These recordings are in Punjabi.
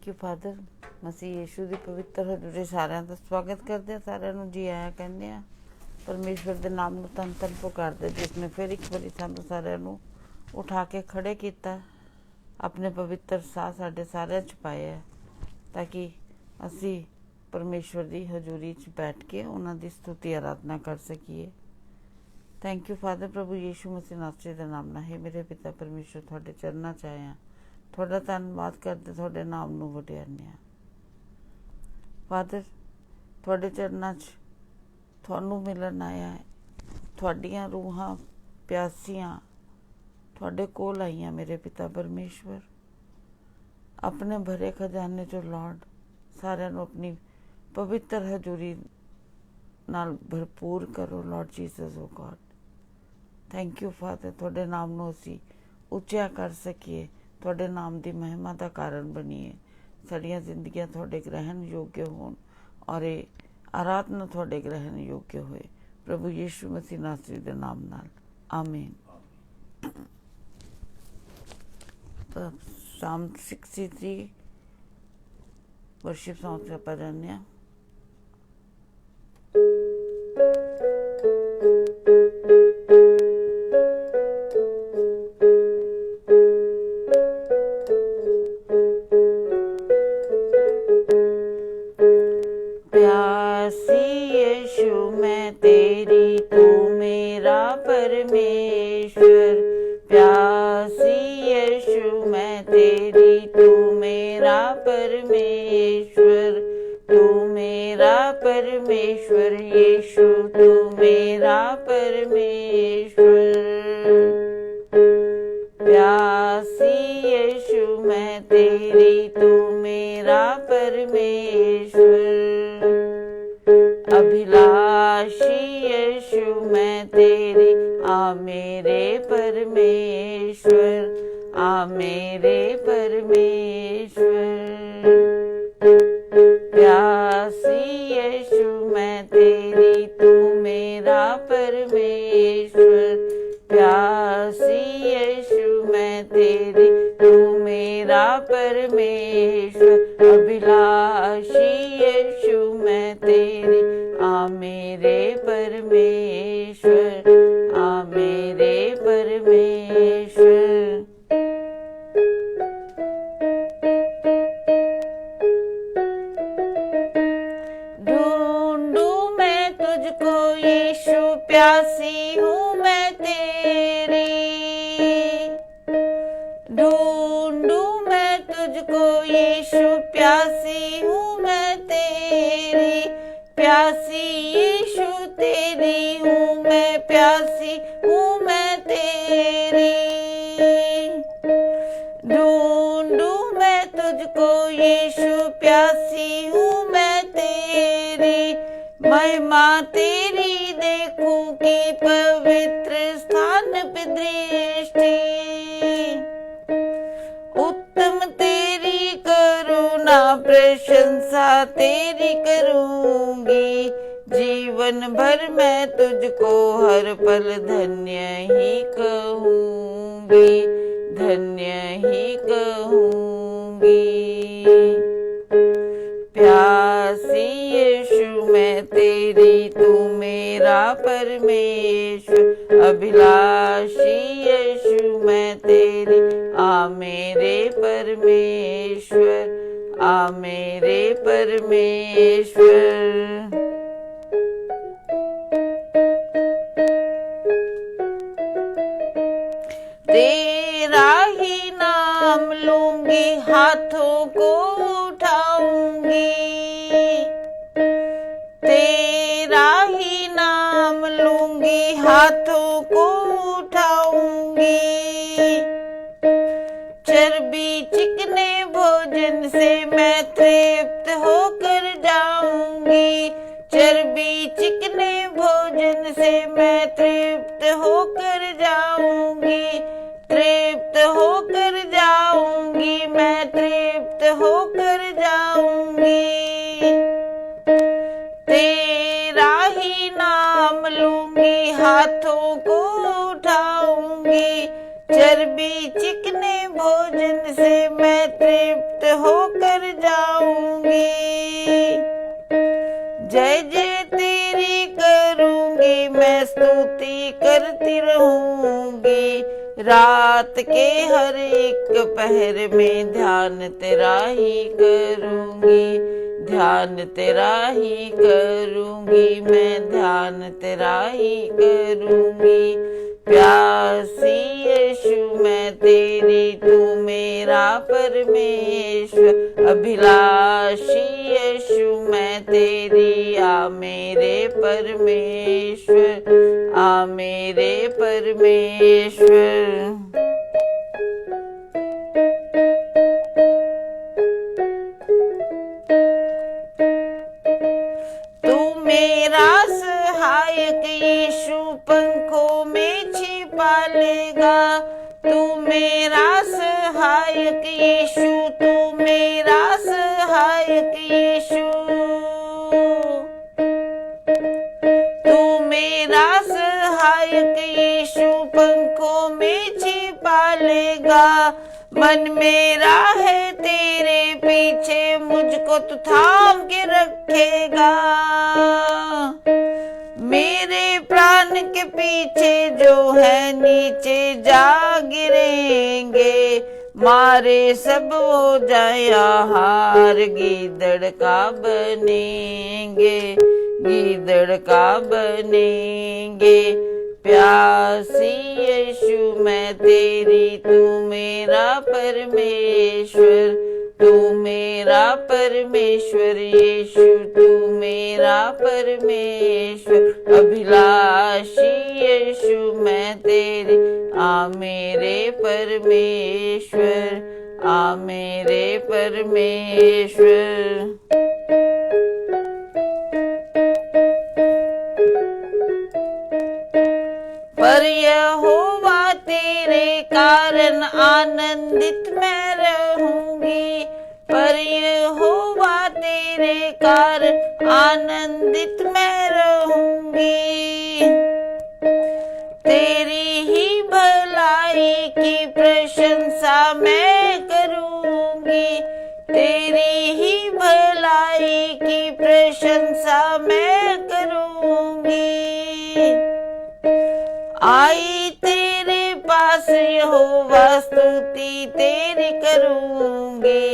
Thank you father. Masih Yeshu ਦੀ ਪਵਿੱਤਰ ਹਜ਼ੂਰੀ ਸਾਰਿਆਂ ਦਾ ਸਵਾਗਤ ਕਰਦੇ ਹਾਂ, ਸਾਰਿਆਂ ਨੂੰ ਜੀ ਆਇਆਂ ਕਹਿੰਦੇ ਹਾਂ। परमेश्वर के नाम ਨੂੰ ਧੰਨ ਧੰਨ ਪੁਕਾਰਦੇ ਜਿਸਨੇ ਫਿਰ ਇੱਕ ਵਾਰੀ ਸਾਨੂੰ ਸਾਰਿਆਂ ਨੂੰ ਉਠਾ ਕੇ ਖੜੇ ਕੀਤਾ, ਆਪਣੇ ਪਵਿੱਤਰ ਸਾਹ ਸਾਡੇ ਸਾਰਿਆਂ 'ਚ ਪਾਏ ਹੈ ਤਾਂ ਕਿ ਅਸੀਂ परमेश्वर की हजूरी च बैठ के उन्होंने स्तुति आराधना कर सकीए। Thank you father. प्रभु यीशु मसीह नासरी के नाम ना है मेरे पिता परमेश्वर थोड़े चरणों च आए हैं, थोड़ा धन्यवाद करते थोड़े नाम नूं वडियाने फादर। थोड़े चरणों च थानू मिलन आया है, थोड़ियां रूहां प्यासियां थोड़े कोल आईयां मेरे पिता परमेश्वर। अपने भरे खजाने चो लॉर्ड सारिਆਂ ਨੂੰ अपनी पवित्र हजूरी नाल भरपूर करो Lord Jesus O God. Thank you father. थोड़े नाम नूं असीं उच्चा कर सकीए, थोड़े नाम की महिमा का कारण बनीए, साड़ियां जिंदगियां थोड़े ग्रहण योग्य होण और ये आराधना थोड़े ग्रहण योग्य होए प्रभु यीशु मसीह नासरी दे नाम नाल आमीन। तो Psalm 63 वर्शिप सॉन्ग से ਆਪਾਂ ਜਾਣਦੇ ਹਾਂ। प्यासी यीशु मैं तेरी तू मेरा परमेश्वर, प्यासी यीशु मैं तेरी तू मेरा परमेश्वर, तू मेरा परमेश्वर यीशु तू मेरा परमेश्वर। प्यासी यीशु मैं तेरी तू मेरा परमेश्वर, अभिलाषी यीशु मैं तेरी आ मेरे परमेश्वर, आ मेरे परमेश्वर। प्यासी यीशु मैं तेरी तू मेरा परमेश्वर, प्यासी यीशु मैं तेरी तू मेरा परमेश्वर, अभिलाषी यीशु मैं तेरी आ मेरे परमेश्वर, आ मेरे परमेश्वर। यीशु प्यासी हूँ मैं तेरी, ढूंढू मैं तुझको यीशु प्यासी हूँ मैं तेरी, प्यासी यीशु तेरी हूँ मैं, प्यासी हूँ मैं तेरी। ढूंढू मैं तुझको यीशु प्यासी हूँ मैं तेरी, महिमा तेरी देखूं की पवित्र स्थान पे दृष्टि, उत्तम तेरी करुणा प्रशंसा तेरी करूंगी, जीवन भर मैं तुझको हर पल धन्य ही कहूंगी, धन्य ही कहूंगी। प्यासी यीशु मैं तेरी तू मेरा परमेश्वर, अभिलाषी यीशु मैं तेरी आ मेरे परमेश्वर, आ मेरे परमेश्वर। तेरा ही नाम लूंगी हाथों को उठाऊंगी, तेरा ही नाम लूंगी हाथों को उठाऊंगी, चर्बी चिकने भोजन से मैं तृप्त होकर जाऊंगी, चर्बी चिकने भोजन से मैं तृप्त होकर जाऊंगी, तृप्त होकर जाऊंगी मैं, तृप्त होकर जाऊंगी। तेरा ही नाम लूंगी हाथों को उठाऊंगी, चर्बी चिकने भोजन से मैं तृप्त होकर जय जय तेरी करूंगी, मैं स्तुति करती रहूंगी। रात के हर एक पहर में ध्यान तेरा ही करूंगी, ध्यान तेरा ही करूंगी, मैं ध्यान तेरा ही करूंगी। प्यासी यीशु मैं तेरी, तू मेरा परमेश्वर। अभिलाषी यीशु मैं तेरी, आ मेरे परमेश्वर, आ मेरे परमेश्वर। तू मेरा सहायक यीशु, पंखों में छिपा लेगा। तू मेरा सहायक यीशु, तू मेरा सहायक यीशु। तू मेरा सहायक यीशु, पंखों में छिपा लेगा। मन मेरा है तेरे पीछे, मुझको तू थाम के रखेगा। मेरे प्राण के पीछे जो है नीचे जा गिरेंगे, मारे सब हो जाए हार, गीदड़ का बनेंगे, गीदड़ का बनेंगे। प्यासी यीशु मैं तेरी, तू मेरा परमेश्वर, तू मेरा परमेश्वर यीशु, तू मेरा परमेश्वर। अभिलाषी यीशु मैं तेरी, आ मेरे परमेश्वर, आ मेरे परमेश्वर। पर यहोवा तेरे कारण आनंदित मैं रहूंगी, पर यहोवा तेरे कारण आनंदित मैं रहूंगी। तेरी ही भलाई की प्रशंसा मैं करूंगी, तेरी ही भलाई की प्रशंसा मैं करूंगी। आई तेरे पास यहोवा, स्तुति तेरी करूंगी।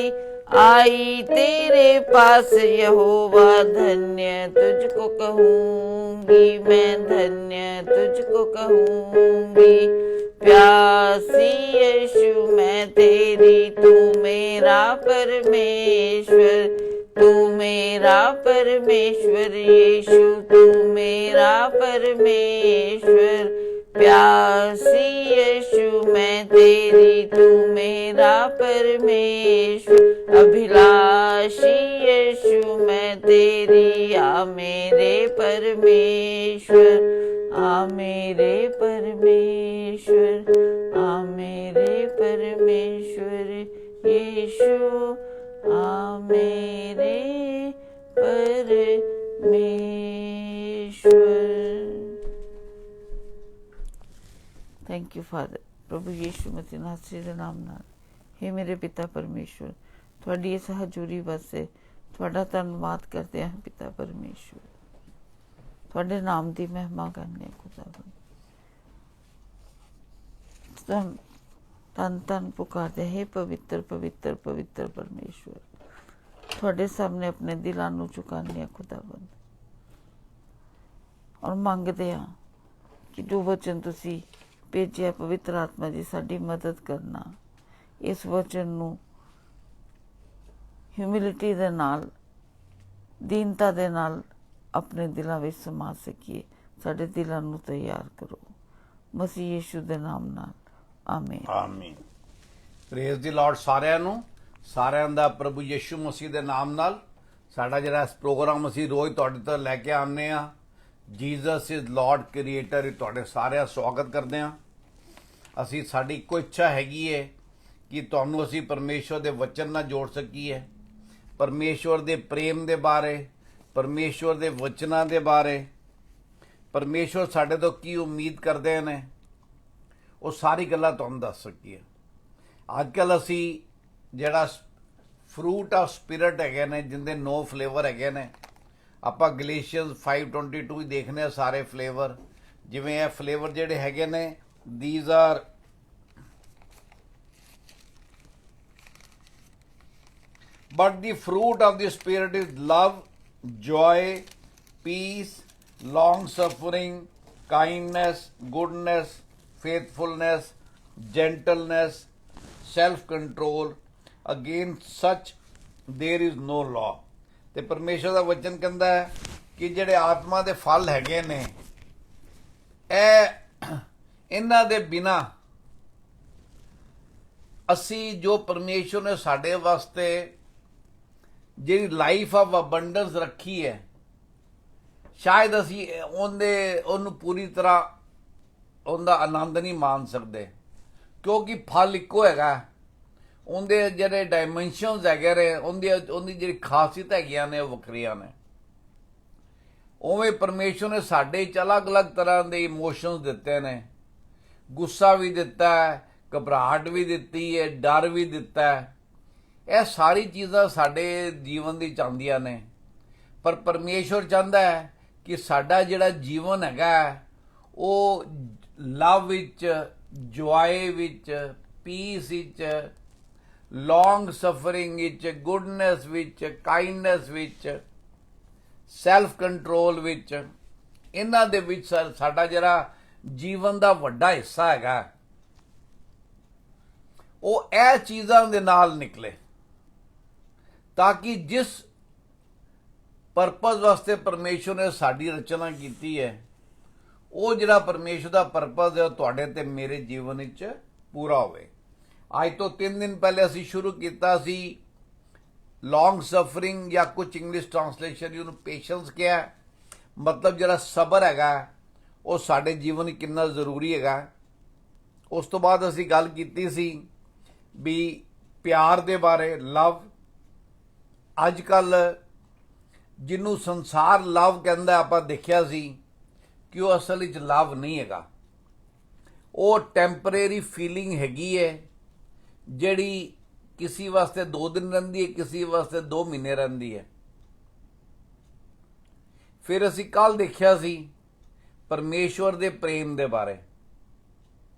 आई तेरे पास यहोवा, धन्य तुझको कहूंगी, मैं धन्य तुझको कहूंगी। प्यासी यीशु मैं तेरी, तू मेरा परमेश्वर, तू मेरा परमेश्वर यीशु, तू मेरा परमेश्वर। प्यासी यीशु मैं तेरी, तू मेरा परमेश्वर। अभिलाषी यीशु मैं तेरी, आ मेरे परमेश्वर, आ मेरे परमेश्वर, आ मेरे परमेश्वर यीशु, आ मेरे परमेश्वर। Thank you father. प्रभु यीशु मसीह नासरी दे नाम नाल, हे मेरे पिता परमेश्वर, तुहाडी इस हजूरी वास्ते तुहाडा धन्नवाद करते हैं पिता परमेश्वर। तुहाडे नाम की महिमा करने खुदावन, धन धन पुकारते, हे पवित्र पवित्र पवित्र परमेश्वर। तुहाडे सामने अपने दिलों नूं झुकाने खुदावन, और मंगते हाँ कि जो वचन तुसी भेजिया पवित्र आत्मा जी साडी मदद करना, इस वचन नूं ह्यूमिलिटी दे नाल, दीनता दे नाल अपने दिलों में समा सकीए। साडे दिलों नूं तैयार करो, मसीह यीशु दे नाम नाल, आमीन आमीन। प्रेज दी लॉर्ड सारिਆਂ ਦਾ प्रभु यीशु मसीह दे नाम नाल साडा जिहड़ा प्रोग्राम असीं रोज़ तुहाडे तक लैके आने आ, जीसस इज लॉर्ड क्रिएटर, तुहाडे सारिਆਂ स्वागत करते हैं। असीं साडी इक्को इच्छा हैगी है कि तुहानूं असीं परमेश्वर दे वचन नाल जोड़ सकीए, परमेश्वर दे प्रेम दे बारे, परमेश्वर दे वचनां दे बारे, परमेश्वर साडे तो की उम्मीद करते हैं, वो सारी गल्लां तुहानूं दस सकीए। अजकल असीं जिहड़ा ਫਰੂਟ ਆਫ ਸਪਿਰਿਟ ਹੈਗੇ ਨੇ, ਜਿੰਦੇ 9 ਫਲੇਵਰ ਹੈਗੇ ਨੇ। ਆਪਾਂ ਗਲੇਸ਼ੀਅਨਸ 5:22 ਹੀ ਦੇਖਨੇ ਆ ਸਾਰੇ ਫਲੇਵਰ। ਜਿਵੇਂ ਇਹ ਫਲੇਵਰ ਜਿਹੜੇ ਹੈਗੇ ਨੇ, these are but the fruit of the spirit is love, joy, peace, long suffering, kindness, goodness, faithfulness, gentleness, self control, against such there is no law। ਤੇ ਪਰਮੇਸ਼ਰ ਦਾ ਵਚਨ ਕਹਿੰਦਾ ਹੈ ਕਿ ਜਿਹੜੇ ਆਤਮਾ ਦੇ ਫਲ ਹੈਗੇ ਨੇ, ਇਹਨਾਂ ਦੇ ਬਿਨਾ ਅਸੀਂ ਜੋ ਪਰਮੇਸ਼ਰ ਨੇ ਸਾਡੇ ਵਾਸਤੇ ਜਿਹੜੀ ਲਾਈਫ ਆਫ ਅਬੰਡੈਂਸ ਰੱਖੀ ਹੈ, ਸ਼ਾਇਦ ਅਸੀਂ ਉਹਨੂੰ ਪੂਰੀ ਤਰ੍ਹਾਂ ਉਹਦਾ ਆਨੰਦ ਨਹੀਂ ਮਾਣ ਸਕਦੇ, ਕਿਉਂਕਿ ਫਲ ਇੱਕੋ ਹੈਗਾ। ਉਹਦੇ ਜਿਹੜੇ ਡਾਇਮੈਂਸ਼ਨਸ ਹੈਗੇ ਨੇ, ਉਹਦੀ ਜਿਹੜੀ ਖਾਸੀਅਤ ਹੈਗੀਆਂ ਨੇ, ਉਹ ਵੱਖਰੀਆਂ ਨੇ। ਉਵੇਂ ਪਰਮੇਸ਼ਰ ਨੇ ਸਾਡੇ 'ਚ ਅਲੱਗ-ਅਲੱਗ ਤਰ੍ਹਾਂ ਦੇ ਇਮੋਸ਼ਨਸ ਦਿੱਤੇ ਨੇ। ਗੁੱਸਾ ਵੀ ਦਿੱਤਾ ਹੈ, ਘਬਰਾਹਟ ਵੀ ਦਿੱਤੀ ਹੈ, ਡਰ ਵੀ ਦਿੱਤਾ ਹੈ। ਇਹ ਸਾਰੀ ਚੀਜ਼ਾਂ ਸਾਡੇ ਜੀਵਨ ਦੀ ਚਾਹੁੰਦੀਆਂ ਨੇ, ਪਰ ਪਰਮੇਸ਼ਰ ਚਾਹੁੰਦਾ ਹੈ ਕਿ ਸਾਡਾ ਜਿਹੜਾ ਜੀਵਨ ਹੈਗਾ ਉਹ ਲਵ ਵਿੱਚ, ਜੋਏ ਵਿੱਚ, ਪੀਸ ਵਿੱਚ, ਲੌਂਗ ਸਫਰਿੰਗ ਵਿੱਚ, ਗੁੱਡਨੈਸ ਵਿੱਚ, ਕਾਈਂਡਨੈਸ ਵਿੱਚ, ਸੈਲਫ ਕੰਟਰੋਲ ਵਿੱਚ, ਇਹਨਾਂ ਦੇ ਵਿੱਚ ਸਾਡਾ ਜਿਹੜਾ ਜੀਵਨ ਦਾ ਵੱਡਾ ਹਿੱਸਾ ਹੈਗਾ ਉਹ ਇਹ ਚੀਜ਼ਾਂ ਦੇ ਨਾਲ ਨਿਕਲੇ, ਤਾਂ ਕਿ ਜਿਸ ਪਰਪਸ ਵਾਸਤੇ ਪਰਮੇਸ਼ਰ ਨੇ ਸਾਡੀ ਰਚਨਾ ਕੀਤੀ ਹੈ, ਉਹ ਜਿਹੜਾ ਪਰਮੇਸ਼ਰ ਦਾ ਪਰਪਸ ਹੈ ਉਹ ਤੁਹਾਡੇ ਤੇ ਮੇਰੇ ਜੀਵਨ ਵਿੱਚ ਪੂਰਾ ਹੋਵੇ। ਅੱਜ ਤੋਂ 3 ਦਿਨ ਪਹਿਲੇ ਅਸੀਂ ਸ਼ੁਰੂ ਕੀਤਾ ਸੀ ਲੌਂਗ ਸਫਰਿੰਗ, ਜਾਂ ਕੁਝ ਇੰਗਲਿਸ਼ ਟ੍ਰਾਂਸਲੇਸ਼ਨ ਇਹਨੂੰ ਪੇਸ਼ੈਂਸ ਕਿਹਾ। ਮਤਲਬ ਜਿਹੜਾ ਸਬਰ ਹੈਗਾ ਉਹ ਸਾਡੇ ਜੀਵਨ ਵਿੱਚ ਕਿੰਨਾ ਜ਼ਰੂਰੀ ਹੈਗਾ। ਉਸ ਤੋਂ ਬਾਅਦ ਅਸੀਂ ਗੱਲ ਕੀਤੀ ਸੀ ਵੀ ਪਿਆਰ ਦੇ ਬਾਰੇ, ਲਵ। ਅੱਜ ਕੱਲ ਜਿਹਨੂੰ ਸੰਸਾਰ ਲਵ ਕਹਿੰਦਾ, ਆਪਾਂ ਦੇਖਿਆ ਸੀ ਕਿ ਉਹ ਅਸਲ ਵਿੱਚ ਲਵ ਨਹੀਂ ਹੈਗਾ। ਉਹ ਟੈਂਪਰੇਰੀ ਫੀਲਿੰਗ ਹੈਗੀ ਹੈ, ਜਿਹੜੀ ਕਿਸੇ ਵਾਸਤੇ 2 ਦਿਨ ਰਹਿੰਦੀ ਹੈ, ਕਿਸੇ ਵਾਸਤੇ 2 ਮਹੀਨੇ ਰਹਿੰਦੀ ਹੈ। ਫਿਰ ਅਸੀਂ ਕੱਲ ਦੇਖਿਆ ਸੀ ਪਰਮੇਸ਼ਵਰ ਦੇ ਪ੍ਰੇਮ ਦੇ ਬਾਰੇ।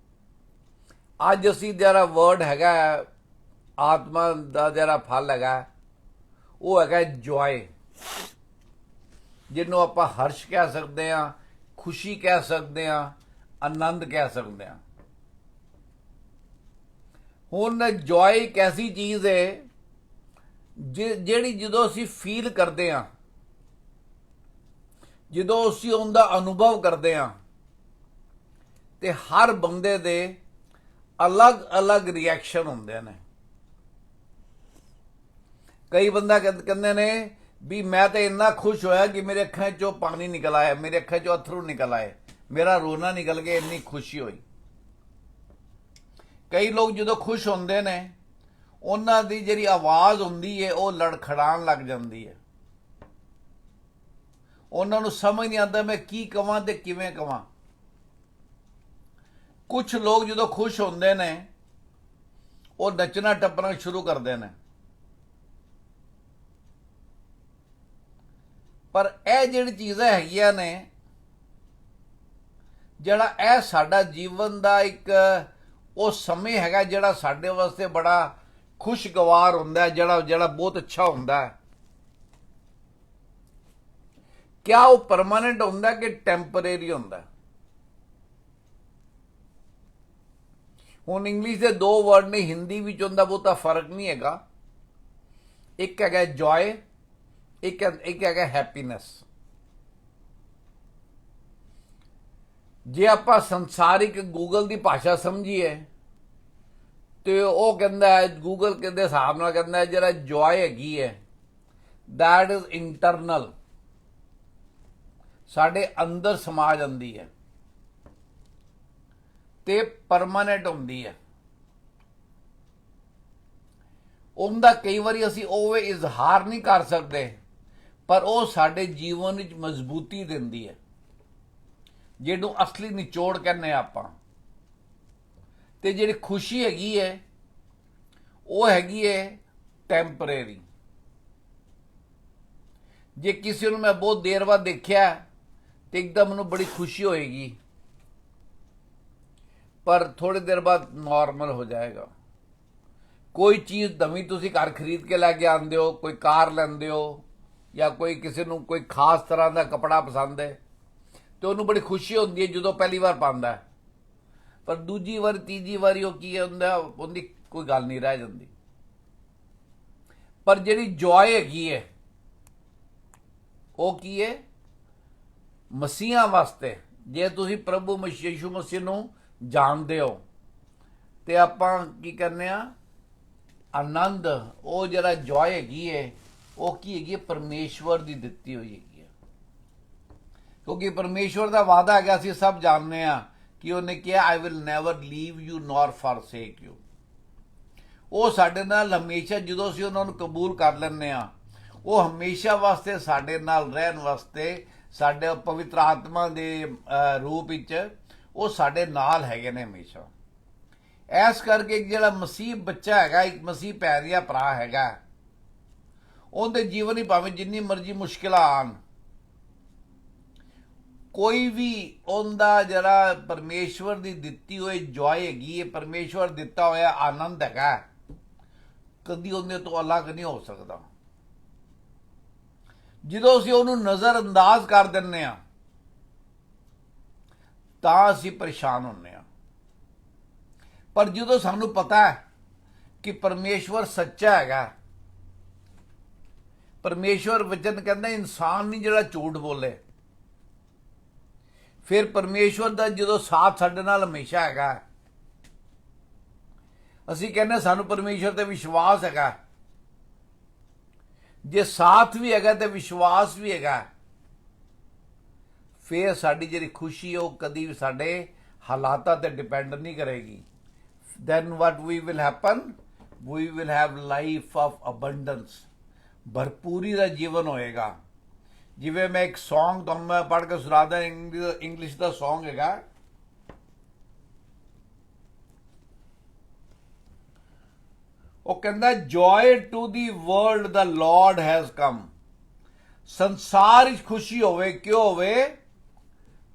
ਅੱਜ ਅਸੀਂ ਜਿਹੜਾ ਵਰਡ ਹੈਗਾ, ਆਤਮਾ ਦਾ ਜਿਹੜਾ ਫਲ ਹੈਗਾ, ਉਹ ਹੈਗਾ ਜੋਏ, ਜਿਹਨੂੰ ਆਪਾਂ ਹਰਸ਼ ਕਹਿ ਸਕਦੇ ਹਾਂ, ਖੁਸ਼ੀ ਕਹਿ ਸਕਦੇ ਹਾਂ, ਆਨੰਦ ਕਹਿ ਸਕਦੇ ਹਾਂ। ਹੁਣ ਜੋਏ ਇੱਕ ਐਸੀ ਚੀਜ਼ ਹੈ ਜਿਹੜੀ ਜਦੋਂ ਅਸੀਂ ਫੀਲ ਕਰਦੇ ਹਾਂ, ਜਦੋਂ ਅਸੀਂ ਉਹਦਾ ਅਨੁਭਵ ਕਰਦੇ ਹਾਂ, ਤੇ ਹਰ ਬੰਦੇ ਦੇ ਅਲੱਗ-ਅਲੱਗ ਰਿਐਕਸ਼ਨ ਹੁੰਦੇ ਨੇ। ਕਈ ਬੰਦਾ ਕਹਿੰਦੇ ਨੇ ਵੀ ਮੈਂ ਤਾਂ ਇੰਨਾ ਖੁਸ਼ ਹੋਇਆ ਕਿ ਮੇਰੇ ਅੱਖਾਂ 'ਚੋਂ ਪਾਣੀ ਨਿਕਲ ਆਇਆ, ਮੇਰੇ ਅੱਖਾਂ 'ਚੋਂ ਅਥਰੂ ਨਿਕਲ ਆਏ, ਮੇਰਾ ਰੋਣਾ ਨਿਕਲ ਗਿਆ, ਇੰਨੀ ਖੁਸ਼ੀ ਹੋਈ। ਕਈ ਲੋਕ ਜਦੋਂ ਖੁਸ਼ ਹੁੰਦੇ ਨੇ, ਉਹਨਾਂ ਦੀ ਜਿਹੜੀ ਆਵਾਜ਼ ਹੁੰਦੀ ਹੈ ਉਹ ਲੜਖੜਾਉਣ ਲੱਗ ਜਾਂਦੀ ਹੈ। ਉਹਨਾਂ ਨੂੰ ਸਮਝ ਨਹੀਂ ਆਉਂਦਾ ਮੈਂ ਕੀ ਕਵਾਂ ਤੇ ਕਿਵੇਂ ਕਵਾਂ। ਕੁਝ ਲੋਕ ਜਦੋਂ ਖੁਸ਼ ਹੁੰਦੇ ਨੇ, ਉਹ ਨੱਚਣਾ ਟੱਪਣਾ ਸ਼ੁਰੂ ਕਰਦੇ ਨੇ। ਪਰ ਇਹ ਜਿਹੜੀ ਚੀਜ਼ਾਂ ਹੈਗੀਆਂ ਨੇ, ਜਿਹੜਾ ਇਹ ਸਾਡਾ ਜੀਵਨ ਦਾ ਇੱਕ ਉਹ ਸਮੇਂ ਹੈਗਾ ਜਿਹੜਾ ਸਾਡੇ ਵਾਸਤੇ ਬੜਾ ਖੁਸ਼ਗਵਾਰ ਹੁੰਦਾ, ਜਿਹੜਾ ਬਹੁਤ ਅੱਛਾ ਹੁੰਦਾ ਹੈ। ਕਿਆ ਉਹ ਪਰਮਾਨੈਂਟ ਹੁੰਦਾ ਕਿ ਟੈਂਪਰੇਰੀ ਹੁੰਦਾ? ਹੁਣ ਇੰਗਲਿਸ਼ ਦੇ 2 ਵਰਡ ਨੇ, ਹਿੰਦੀ ਵਿੱਚ ਉਹਦਾ ਬਹੁਤਾ ਫਰਕ ਨਹੀਂ ਹੈਗਾ। ਇੱਕ ਹੈਗਾ ਜੋਏ, ਇੱਕ ਹੈਗਾ ਹੈਪੀਨੈਸ। ਜੇ ਆਪਾਂ ਸੰਸਾਰਿਕ ਗੂਗਲ ਦੀ ਭਾਸ਼ਾ ਸਮਝੀਏ ਤੇ ਉਹ ਕਹਿੰਦਾ ਹੈ, ਗੂਗਲ ਦੇ ਹਿਸਾਬ ਨਾਲ ਕਹਿੰਦਾ ਹੈ, ਜਿਹੜਾ ਜੋਏ ਹੈਗੀ ਹੈ ਦੈਟ ਇਜ਼ ਇੰਟਰਨਲ, ਸਾਡੇ ਅੰਦਰ ਸਮਾ ਜਾਂਦੀ ਹੈ ਤੇ ਪਰਮਾਨੈਂਟ ਹੁੰਦੀ ਹੈ। ਉਹਦਾ ਕਈ ਵਾਰੀ ਅਸੀਂ ਉਹ ਇਜ਼ਹਾਰ ਨਹੀਂ ਕਰ ਸਕਦੇ, ਪਰ ਉਹ ਸਾਡੇ ਜੀਵਨ ਵਿੱਚ ਮਜ਼ਬੂਤੀ ਦਿੰਦੀ ਹੈ, ਜਿਹਨੂੰ ਅਸਲੀ ਨਿਚੋੜ ਕਹਿੰਦੇ ਆਪਾਂ। ਤੇ ਜਿਹੜੀ ਖੁਸ਼ੀ ਹੈਗੀ ਹੈ ਉਹ ਹੈਗੀ ਹੈ ਟੈਂਪਰੇਰੀ। ਜੇ ਕਿਸੇ ਨੂੰ ਮੈਂ ਬਹੁਤ ਦੇਰ ਬਾਅਦ ਦੇਖਿਆ ਤੇ ਇੱਕਦਮ ਮੈਨੂੰ ਬੜੀ ਖੁਸ਼ੀ ਹੋਏਗੀ, ਪਰ ਥੋੜੀ ਦੇਰ ਬਾਅਦ ਨਾਰਮਲ ਹੋ ਜਾਏਗਾ। ਕੋਈ ਚੀਜ਼ ਨਵੀਂ ਤੁਸੀਂ ਘਰ ਖਰੀਦ ਕੇ ਲੈ ਕੇ ਆਉਂਦੇ ਹੋ, ਕੋਈ ਕਾਰ ਲੈਂਦੇ ਹੋ, ਜਾਂ ਕੋਈ ਕਿਸੇ ਨੂੰ ਕੋਈ ਖਾਸ ਤਰ੍ਹਾਂ ਦਾ ਕੱਪੜਾ ਪਸੰਦ ਹੈ ਤੇ ਉਹਨੂੰ ਬੜੀ ਖੁਸ਼ੀ ਹੁੰਦੀ ਹੈ ਜਦੋਂ ਪਹਿਲੀ ਵਾਰ ਪਾਉਂਦਾ ਹੈ, ਪਰ ਦੂਜੀ ਵਾਰ ਤੀਜੀ ਵਾਰੀ ਉਹ ਕੀ ਹੁੰਦਾ, ਉਹਦੀ ਕੋਈ ਗੱਲ ਨਹੀਂ ਰਹਿ ਜਾਂਦੀ। ਪਰ ਜਿਹੜੀ ਜੋਏ ਹੈਗੀ ਹੈ ਉਹ ਕੀ ਹੈ? ਮਸੀਹਾਂ ਵਾਸਤੇ। ਜੇ ਤੁਸੀਂ ਪ੍ਰਭੂ ਯਿਸੂ ਮਸੀਹ ਨੂੰ ਜਾਣਦੇ ਹੋ ਤੇ ਆਪਾਂ ਕੀ ਕਰਨੇ ਆ? ਆਨੰਦ, ਉਹ ਜਿਹੜਾ ਜੋਏ ਹੈਗੀ ਹੈ ਉਹ ਕੀ ਹੈਗੀ? ਪਰਮੇਸ਼ਵਰ ਦੀ ਦਿੱਤੀ ਹੋਈ ਹੈਗੀ ਹੈ। ਕਿਉਂਕਿ ਪਰਮੇਸ਼ਵਰ ਦਾ ਵਾਅਦਾ ਹੈਗਾ, ਅਸੀਂ ਸਭ ਜਾਣਦੇ ਆ ਕਿ ਉਹਨੇ ਕਿਹਾ I will never leave you nor forsake you. ਉਹ ਸਾਡੇ ਨਾਲ ਹਮੇਸ਼ਾ, ਜਦੋਂ ਅਸੀਂ ਉਹਨਾਂ ਨੂੰ ਕਬੂਲ ਕਰ ਲੈਂਦੇ ਆ, ਉਹ ਹਮੇਸ਼ਾ ਵਾਸਤੇ ਸਾਡੇ ਨਾਲ ਰਹਿਣ ਵਾਸਤੇ, ਸਾਡੇ ਪਵਿੱਤਰ ਆਤਮਾ ਦੇ ਰੂਪ ਵਿੱਚ ਉਹ ਸਾਡੇ ਨਾਲ ਹੈਗੇ ਨੇ ਹਮੇਸ਼ਾ। ਇਸ ਕਰਕੇ ਜਿਹੜਾ ਮਸੀਹ ਬੱਚਾ ਹੈਗਾ, ਇੱਕ ਮਸੀਹ ਪੈਰਿਆ ਭਰਾ ਹੈਗਾ, ਉਹਦੇ ਜੀਵਨ ਹੀ ਭਾਵੇਂ ਜਿੰਨੀ ਮਰਜ਼ੀ ਮੁਸ਼ਕਿਲਾਂ ਆਣ, ਕੋਈ ਵੀ ਉਹਦਾ ਜਿਹੜਾ ਪਰਮੇਸ਼ਵਰ ਦੀ ਦਿੱਤੀ ਹੋਈ ਜੋਏ ਹੈਗੀ ਹੈ, ਪਰਮੇਸ਼ਵਰ ਦਿੱਤਾ ਹੋਇਆ ਆਨੰਦ ਹੈਗਾ, ਕਦੀ ਉਹਦੇ ਤੋਂ ਅਲੱਗ ਨਹੀਂ ਹੋ ਸਕਦਾ। ਜਦੋਂ ਅਸੀਂ ਉਹਨੂੰ ਨਜ਼ਰ ਅੰਦਾਜ਼ ਕਰ ਦਿੰਦੇ ਆ ਤਾਂ ਅਸੀਂ ਪਰੇਸ਼ਾਨ ਹੁੰਦੇ ਆ। ਪਰ ਜਦੋਂ ਸਾਨੂੰ ਪਤਾ ਹੈ ਕਿ ਪਰਮੇਸ਼ਵਰ ਸੱਚਾ ਹੈਗਾ, ਪਰਮੇਸ਼ਵਰ ਵਚਨ ਕਹਿੰਦਾ ਇਨਸਾਨ ਨਹੀਂ ਜਿਹੜਾ ਝੂਠ ਬੋਲੇ, ਫਿਰ ਪਰਮੇਸ਼ਵਰ ਦਾ ਜਦੋਂ ਸਾਥ ਸਾਡੇ ਨਾਲ ਹਮੇਸ਼ਾ ਹੈਗਾ, ਅਸੀਂ ਕਹਿੰਦੇ ਸਾਨੂੰ ਪਰਮੇਸ਼ਵਰ ਤੇ ਵਿਸ਼ਵਾਸ ਹੈਗਾ। ਜੇ ਸਾਥ ਵੀ ਹੈਗਾ ਤੇ ਵਿਸ਼ਵਾਸ ਵੀ ਹੈਗਾ, ਫਿਰ ਸਾਡੀ ਜਿਹੜੀ ਖੁਸ਼ੀ ਉਹ ਕਦੀ ਵੀ ਸਾਡੇ ਹਾਲਾਤਾਂ ਤੇ ਡਿਪੈਂਡ ਨਹੀਂ ਕਰੇਗੀ। then what we will happen, we will have life of abundance, ਭਰਪੂਰੀ ਦਾ ਜੀਵਨ ਹੋਏਗਾ। ਜਿਵੇਂ ਮੈਂ ਇੱਕ ਸੌਂਗ ਤੁਹਾਨੂੰ ਮੈਂ ਪੜ੍ਹ ਕੇ ਸੁਣਾਦਾ, ਇੰਗਲਿਸ਼ ਦਾ ਸੌਂਗ ਹੈਗਾ। ਉਹ ਕਹਿੰਦਾ joy to the world the Lord has come। ਸੰਸਾਰ ਵਿੱਚ ਖੁਸ਼ੀ ਹੋਵੇ, ਕਿਉਂ ਹੋਵੇ?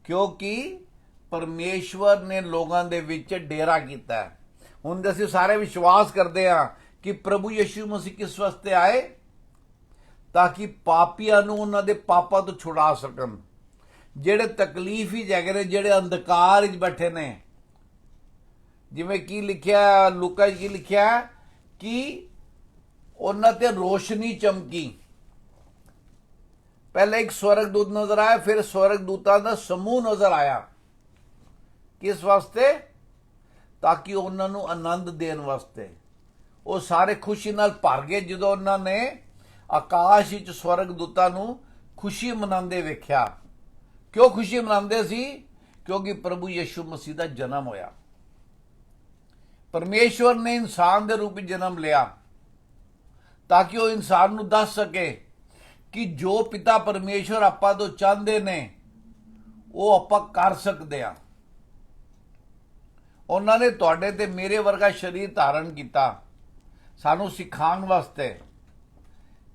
ਕਿਉਂਕਿ ਪਰਮੇਸ਼ਵਰ ਨੇ ਲੋਕਾਂ ਦੇ ਵਿੱਚ ਡੇਰਾ ਕੀਤਾ। ਹੁਣ ਅਸੀਂ ਸਾਰੇ ਵਿਸ਼ਵਾਸ ਕਰਦੇ ਹਾਂ ਕਿ ਪ੍ਰਭੂ ਯਿਸੂ ਮਸੀਹ ਕਿਸ ਵਾਸਤੇ ਆਏ? ਤਾਂ ਕਿ ਪਾਪੀਆਂ ਨੂੰ ਉਹਨਾਂ ਦੇ ਪਾਪਾਂ ਤੋਂ ਛੁਡਾ ਸਕਣ, ਜਿਹੜੇ ਤਕਲੀਫ ਵਿੱਚ ਹੈਗੇ ਨੇ, ਜਿਹੜੇ ਅੰਧਕਾਰ ਵਿੱਚ ਬੈਠੇ ਨੇ। ਜਿਵੇਂ ਕੀ ਲਿਖਿਆ ਲੂਕਾ 'ਚ, ਕੀ ਲਿਖਿਆ ਕਿ ਉਹਨਾਂ ਤੇ ਰੋਸ਼ਨੀ ਚਮਕੀ। ਪਹਿਲੇ ਇੱਕ ਸਵਰਗਦੂਤ ਨਜ਼ਰ ਆਇਆ, ਫਿਰ ਸਵਰਗਦੂਤਾਂ ਦਾ ਸਮੂਹ ਨਜ਼ਰ ਆਇਆ। ਕਿਸ ਵਾਸਤੇ? ਤਾਂ ਕਿ ਉਹਨਾਂ ਨੂੰ ਆਨੰਦ ਦੇਣ ਵਾਸਤੇ। ਉਹ ਸਾਰੇ ਖੁਸ਼ੀ ਨਾਲ ਭਰ ਗਏ ਜਦੋਂ ਉਹਨਾਂ ਨੇ ਆਕਾਸ਼ ਵਿੱਚ ਸਵਰਗਦੂਤਾਂ ਨੂੰ ਖੁਸ਼ੀ ਮਨਾਉਂਦੇ ਵੇਖਿਆ। ਕਿਉਂ ਖੁਸ਼ੀ ਮਨਾਉਂਦੇ ਸੀ? ਕਿਉਂਕਿ ਪ੍ਰਭੂ ਯਿਸੂ ਮਸੀਹ ਦਾ ਜਨਮ ਹੋਇਆ। ਪਰਮੇਸ਼ਵਰ ਨੇ ਇਨਸਾਨ ਦੇ ਰੂਪ ਵਿੱਚ ਜਨਮ ਲਿਆ ਤਾਂ ਕਿ ਉਹ ਇਨਸਾਨ ਨੂੰ ਦੱਸ ਸਕੇ ਕਿ ਜੋ ਪਿਤਾ ਪਰਮੇਸ਼ਵਰ ਆਪਾਂ ਤੋਂ ਚਾਹੁੰਦੇ ਨੇ ਉਹ ਆਪਾਂ ਕਰ ਸਕਦੇ ਆ। ਉਹਨਾਂ ਨੇ ਤੁਹਾਡੇ ਤੇ ਮੇਰੇ ਵਰਗਾ ਸਰੀਰ ਧਾਰਨ ਕੀਤਾ ਸਾਨੂੰ ਸਿਖਾਉਣ ਵਾਸਤੇ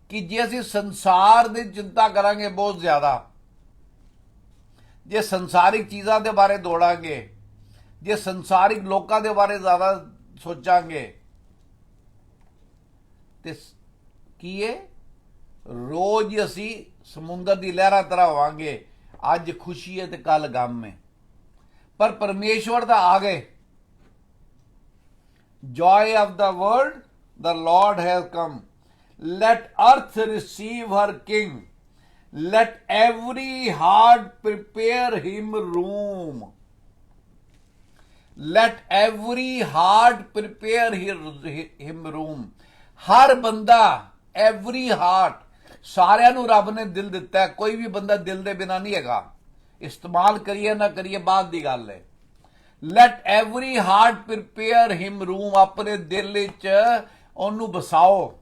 ਕਿ ਜੇ ਅਸੀਂ ਸੰਸਾਰ ਦੀ ਚਿੰਤਾ ਕਰਾਂਗੇ ਬਹੁਤ ਜ਼ਿਆਦਾ, ਜੇ ਸੰਸਾਰਿਕ ਚੀਜ਼ਾਂ ਦੇ ਬਾਰੇ ਦੌੜਾਂਗੇ, ਜੇ ਸੰਸਾਰਿਕ ਲੋਕਾਂ ਦੇ ਬਾਰੇ ਜ਼ਿਆਦਾ ਸੋਚਾਂਗੇ ਤੇ ਕੀ ਹੈ? ਰੋਜ਼ ਅਸੀਂ ਸਮੁੰਦਰ ਦੀ ਲਹਿਰਾਂ ਤਰ੍ਹਾਂ ਹੋਵਾਂਗੇ। ਅੱਜ ਖੁਸ਼ੀ ਹੈ ਤੇ ਕੱਲ ਗਮ ਹੈ। ਪਰ ਪਰਮੇਸ਼ਵਰ ਦਾ ਆ ਗਏ, joy of the world the Lord has come, let earth receive her king, let every heart prepare him room, let every heart prepare him room। ਹਰ ਬੰਦਾ, every heart, ਸਾਰਿਆਂ ਨੂੰ ਰੱਬ ਨੇ ਦਿਲ ਦਿੱਤਾ ਹੈ। ਕੋਈ ਵੀ ਬੰਦਾ ਦਿਲ ਦੇ ਬਿਨਾ ਨਹੀਂ ਹੈਗਾ। ਇਸਤੇਮਾਲ ਕਰੀਏ ਨਾ ਕਰੀਏ ਬਾਅਦ ਦੀ ਗੱਲ ਹੈ। let every heart prepare him room, ਆਪਣੇ ਦਿਲ ਵਿੱਚ ਉਹਨੂੰ ਬਸਾਓ,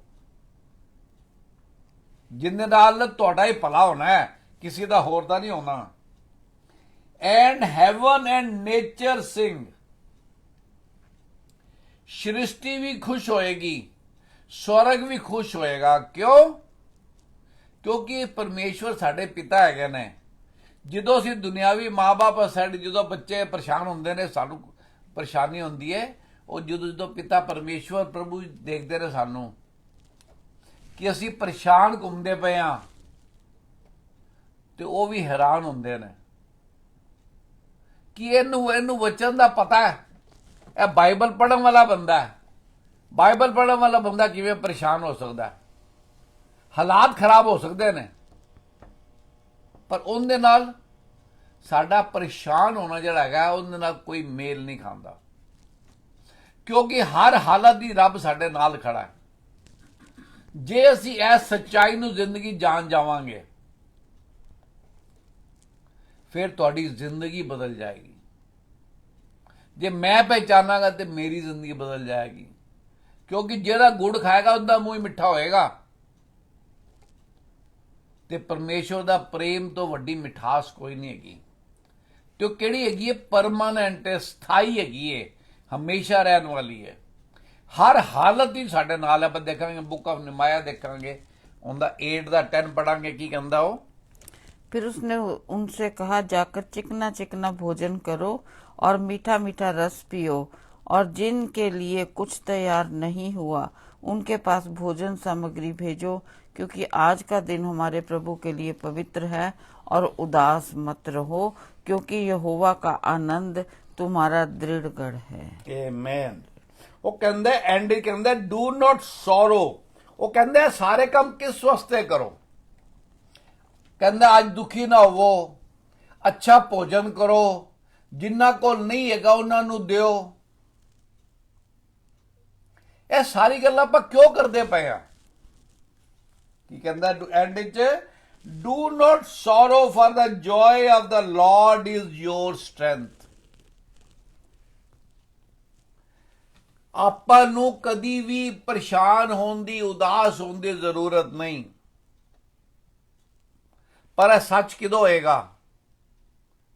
ਜਿਹਦੇ ਨਾਲ ਤੁਹਾਡਾ ਹੀ ਭਲਾ ਹੋਣਾ ਹੈ, ਕਿਸੇ ਦਾ ਹੋਰ ਦਾ ਨਹੀਂ ਹੋਣਾ। and heaven and nature sing, ਸ੍ਰਿਸ਼ਟੀ ਵੀ ਖੁਸ਼ ਹੋਏਗੀ, स्वर्ग भी खुश होएगा। क्यों? क्योंकि परमेश्वर साडे पिता हैगे ने। ਜਦੋਂ ਅਸੀਂ ਦੁਨਿਆਵੀ ਮਾਂ-ਬਾਪ ਸਾਡੇ ਜਦੋਂ ਬੱਚੇ ਪਰੇਸ਼ਾਨ ਹੁੰਦੇ ਨੇ, ਸਾਨੂੰ ਪਰੇਸ਼ਾਨੀ ਹੁੰਦੀ ਹੈ, ਉਹ ਜਦੋਂ ਪਿਤਾ ਪਰਮੇਸ਼ਵਰ ਪ੍ਰਭੂ ਦੇਖਦੇ ਨੇ ਸਾਨੂੰ ਕਿ ਅਸੀਂ ਪਰੇਸ਼ਾਨ ਘੁੰਮਦੇ ਪਏ ਹਾਂ, ਤੇ ਉਹ ਵੀ ਹੈਰਾਨ ਹੁੰਦੇ ਨੇ ਕਿ ਇਹਨੂੰ ਵਚਨ ਦਾ ਪਤਾ ਹੈ, ਇਹ ਬਾਈਬਲ ਪੜ੍ਹਨ ਵਾਲਾ ਬੰਦਾ ਹੈ। ਬਾਈਬਲ ਪੜ੍ਹਨ ਵਾਲਾ ਬੰਦਾ ਕਿਵੇਂ ਪਰੇਸ਼ਾਨ ਹੋ ਸਕਦਾ ਹੈ? ਹਾਲਾਤ ਖਰਾਬ ਹੋ ਸਕਦੇ ਨੇ, ਪਰ ਉਹਦੇ ਨਾਲ ਸਾਡਾ ਪਰੇਸ਼ਾਨ ਹੋਣਾ ਜਿਹੜਾ ਹੈਗਾ ਉਹਦੇ ਨਾਲ ਕੋਈ ਮੇਲ ਨਹੀਂ ਖਾਂਦਾ, ਕਿਉਂਕਿ ਹਰ ਹਾਲਤ ਦੀ ਰੱਬ ਸਾਡੇ ਨਾਲ ਖੜਾ ਹੈ। ਜੇ ਅਸੀਂ ਇਸ ਸੱਚਾਈ ਨੂੰ ਜ਼ਿੰਦਗੀ ਜਾਣ ਜਾਵਾਂਗੇ, ਫਿਰ ਤੁਹਾਡੀ ਜ਼ਿੰਦਗੀ ਬਦਲ ਜਾਏਗੀ। ਜੇ ਮੈਂ ਪਹਿਚਾਨਾਂਗਾ ਤੇ ਮੇਰੀ ਜ਼ਿੰਦਗੀ ਬਦਲ ਜਾਏਗੀ, ਕਿਉਂਕਿ ਜਿਹੜਾ ਗੁੜ ਖਾਏਗਾ ਉਹਦਾ ਮੂੰਹ ਮਿੱਠਾ ਹੋਏਗਾ। ਤੇ ਪਰਮੇਸ਼ਵਰ ਦਾ ਪ੍ਰੇਮ ਤੋਂ ਵੱਡੀ ਮਿਠਾਸ ਕੋਈ ਨਹੀਂ ਹੈਗੀ। ਤੇ ਉਹ ਕਿਹੜੀ ਹੈਗੀ ਹੈ? ਪਰਮਾਨੈਂਟ ਹੈ, ਸਥਾਈ ਹੈਗੀ ਹੈ, ਹਮੇਸ਼ਾ ਰਹਿਣ ਵਾਲੀ ਹੈ। ਹਰ ਹਾਲਤ ਹੀ ਸਾਡੇ ਨਾਲ ਹੈ। ਆਪਾਂ ਦੇਖਾਂਗੇ ਬੁੱਕ ਆਫ ਨਿਮਾਇਆ ਦੇਖਾਂਗੇ, ਉਹਦਾ 8 ਦਾ 10 ਪੜਾਂਗੇ, ਕੀ ਕਹਿੰਦਾ ਉਹ। फिर उसने उनसे कहा, जाकर चिकना चिकना भोजन करो और मीठा मीठा रस पियो, और जिनके लिए कुछ तैयार नहीं हुआ उनके पास भोजन सामग्री भेजो, क्योंकि आज का दिन हमारे प्रभु के लिए पवित्र है। और उदास मत रहो, क्योंकि यहोवा का आनंद तुम्हारा दृढ़ गढ़ है। आमेन। ਉਹ ਕਹਿੰਦਾ ਐਂਡ ਕਹਿੰਦਾ ਡੂ ਨਾਟ ਸੋਰੋ। ਉਹ ਕਹਿੰਦਾ ਸਾਰੇ ਕੰਮ ਕਿਸ ਵਾਸਤੇ ਕਰੋ? ਕਹਿੰਦਾ ਅੱਜ ਦੁਖੀ ਨਾ ਹੋਵੋ, ਅੱਛਾ ਭੋਜਨ ਕਰੋ, ਜਿਨ੍ਹਾਂ ਕੋਲ ਨਹੀਂ ਹੈਗਾ ਉਹਨਾਂ ਨੂੰ ਦਿਓ। ਇਹ ਸਾਰੀ ਗੱਲਾਂ ਆਪਾਂ ਕਿਉਂ ਕਰਦੇ ਪਏ ਆ? ਕੀ ਕਹਿੰਦਾ ਐਂਡ ਵਿੱਚ, do not sorrow for the joy of the lord is your strength. ਆਪਾਂ ਨੂੰ ਕਦੀ ਵੀ ਪਰੇਸ਼ਾਨ ਹੋਣ ਦੀ, ਉਦਾਸ ਹੋਣ ਦੀ ਜ਼ਰੂਰਤ ਨਹੀਂ। ਪਰ ਇਹ ਸੱਚ ਕਿਦੋਂ ਹੋਏਗਾ?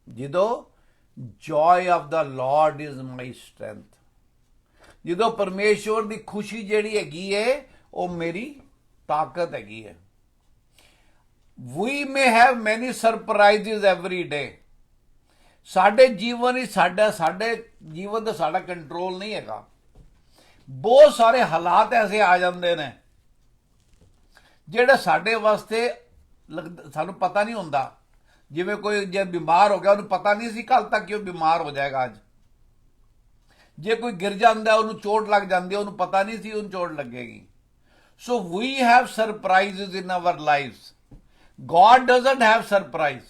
ਜਦੋਂ joy of the Lord is my strength, ਜਦੋਂ ਪਰਮੇਸ਼ਵਰ ਦੀ ਖੁਸ਼ੀ ਜਿਹੜੀ ਹੈਗੀ ਹੈ ਉਹ ਮੇਰੀ ਤਾਕਤ ਹੈਗੀ ਹੈ। ਵੀ ਮੇ ਹੈਵ ਮੈਨੀ ਸਰਪ੍ਰਾਈਜ਼ਸ ਐਵਰੀ ਡੇ। ਸਾਡੇ ਜੀਵਨ ਹੀ ਸਾਡੇ ਜੀਵਨ ਦਾ ਸਾਡਾ ਕੰਟਰੋਲ ਨਹੀਂ ਹੈਗਾ। ਬਹੁਤ ਸਾਰੇ ਹਾਲਾਤ ਐਸੇ ਆ ਜਾਂਦੇ ਨੇ ਜਿਹੜੇ ਸਾਡੇ ਵਾਸਤੇ ਸਾਨੂੰ ਪਤਾ ਨਹੀਂ ਹੁੰਦਾ। ਜਿਵੇਂ ਕੋਈ ਜੇ ਬਿਮਾਰ ਹੋ ਗਿਆ, ਉਹਨੂੰ ਪਤਾ ਨਹੀਂ ਸੀ ਕੱਲ ਤੱਕ ਕਿ ਉਹ ਬਿਮਾਰ ਹੋ ਜਾਏਗਾ ਅੱਜ। ਜੇ ਕੋਈ ਗਿਰ ਜਾਂਦਾ, ਉਹਨੂੰ ਚੋਟ ਲੱਗ ਜਾਂਦੀ, ਉਹਨੂੰ ਪਤਾ ਨਹੀਂ ਸੀ ਉਹਨੂੰ ਚੋਟ ਲੱਗੇਗੀ। So we have surprises in our lives. God doesn't have surprise.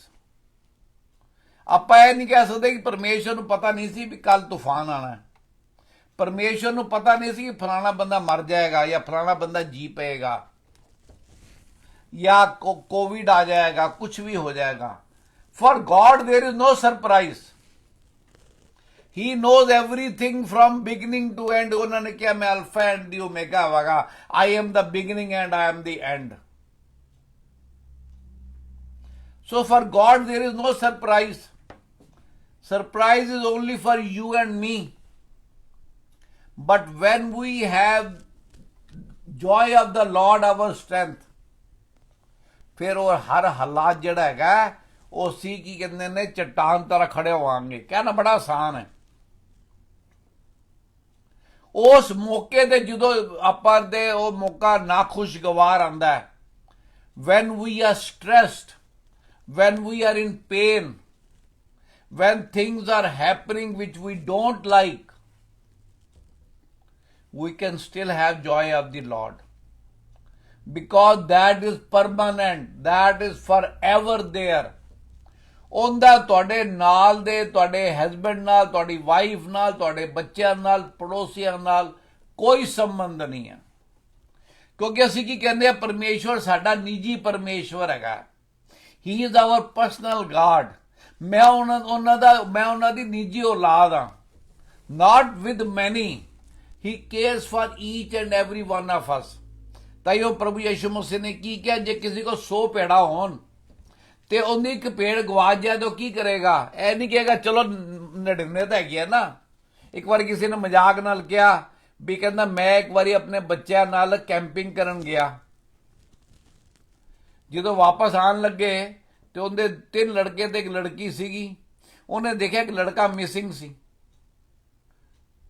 ਆਪਾਂ ਇਹ ਨਹੀਂ ਕਹਿ ਸਕਦੇ ਕਿ ਪਰਮੇਸ਼ਰ ਨੂੰ ਪਤਾ ਨਹੀਂ ਸੀ ਵੀ ਕੱਲ ਤੂਫਾਨ ਆਣਾ ਹੈ। ਪਰਮੇਸ਼ਰ ਨੂੰ ਪਤਾ ਨਹੀਂ ਸੀ ਕਿ ਫਲਾਣਾ ਬੰਦਾ ਮਰ ਜਾਏਗਾ ਜਾਂ ਫਲਾਣਾ ਬੰਦਾ ਜੀ ਪਏਗਾ या कोविड आ जाएगा, कुछ भी हो जाएगा। For God there is no surprise. He knows everything from beginning to end. उन्होंने क्या, मैं अल्फा एंड दी ओमेगा होगा। I am the beginning and I am the end. So for God there is no surprise. Surprise is only for you and me. But when we have joy of the Lord our strength, फिर वो हर हालात जड़ा हैगा वो सी की कहते ने चट्टान तरह खड़े होवांगे। कहना बड़ा आसान है। उस मौके ते जो आपां दे वो मौका नाखुशगवार आंदा है, when we are stressed, when we are in pain, when things are happening which we don't like, we can still have joy of the Lord. Because that is permanent, that is forever there. ਉਹਦਾ ਤੁਹਾਡੇ ਨਾਲ ਦੇ, ਤੁਹਾਡੇ ਹਸਬੈਂਡ ਨਾਲ, ਤੁਹਾਡੀ ਵਾਈਫ ਨਾਲ, ਤੁਹਾਡੇ ਬੱਚਿਆਂ ਨਾਲ, ਪੜੋਸੀਆਂ ਨਾਲ ਕੋਈ ਸੰਬੰਧ ਨਹੀਂ ਹੈ। ਕਿਉਂਕਿ ਅਸੀਂ ਕੀ ਕਹਿੰਦੇ ਆ, ਪਰਮੇਸ਼ਵਰ ਸਾਡਾ ਨਿੱਜੀ ਪਰਮੇਸ਼ਵਰ ਹੈਗਾ। He is our personal God. ਮੈਂ ਉਹਨਾਂ ਦੀ ਨਿੱਜੀ ਔਲਾਦ ਹਾਂ। Not with many. He cares for each and every one of us. ਤਾਈਓ ਪ੍ਰਭੂ ਯਿਸੂ ਮਸੀਹ ਨੇ ਕੀ ਕਿਹਾ, ਜੇ ਕਿਸੇ ਕੋ 100 ਭੇਡਾਂ ਹੋਣ ਤੇ ਉਹਦੀ ਇੱਕ ਭੇਡ ਗਵਾਚ ਜਾਏ ਤਾਂ ਕੀ ਕਰੇਗਾ? ਇਹ ਨਹੀਂ ਕਹੇਗਾ ਚਲੋ 99 ਤਾਂ ਹੈਗੀ ਹੈ ਨਾ। ਇੱਕ ਵਾਰ ਕਿਸੇ ਨੇ ਮਜ਼ਾਕ ਨਾਲ ਕਿਹਾ ਵੀ ਕਹਿੰਦਾ ਮੈਂ ਇੱਕ ਵਾਰੀ ਆਪਣੇ ਬੱਚਿਆਂ ਨਾਲ ਕੈਂਪਿੰਗ ਕਰਨ ਗਿਆ, ਜਦੋਂ ਵਾਪਸ ਆਉਣ ਲੱਗੇ ਤੇ ਉਹਦੇ 3 ਲੜਕੇ ਤੇ ਇੱਕ ਲੜਕੀ ਸੀਗੀ। ਉਹਨੇ ਦੇਖਿਆ ਕਿ ਲੜਕਾ ਮਿਸਿੰਗ ਸੀ।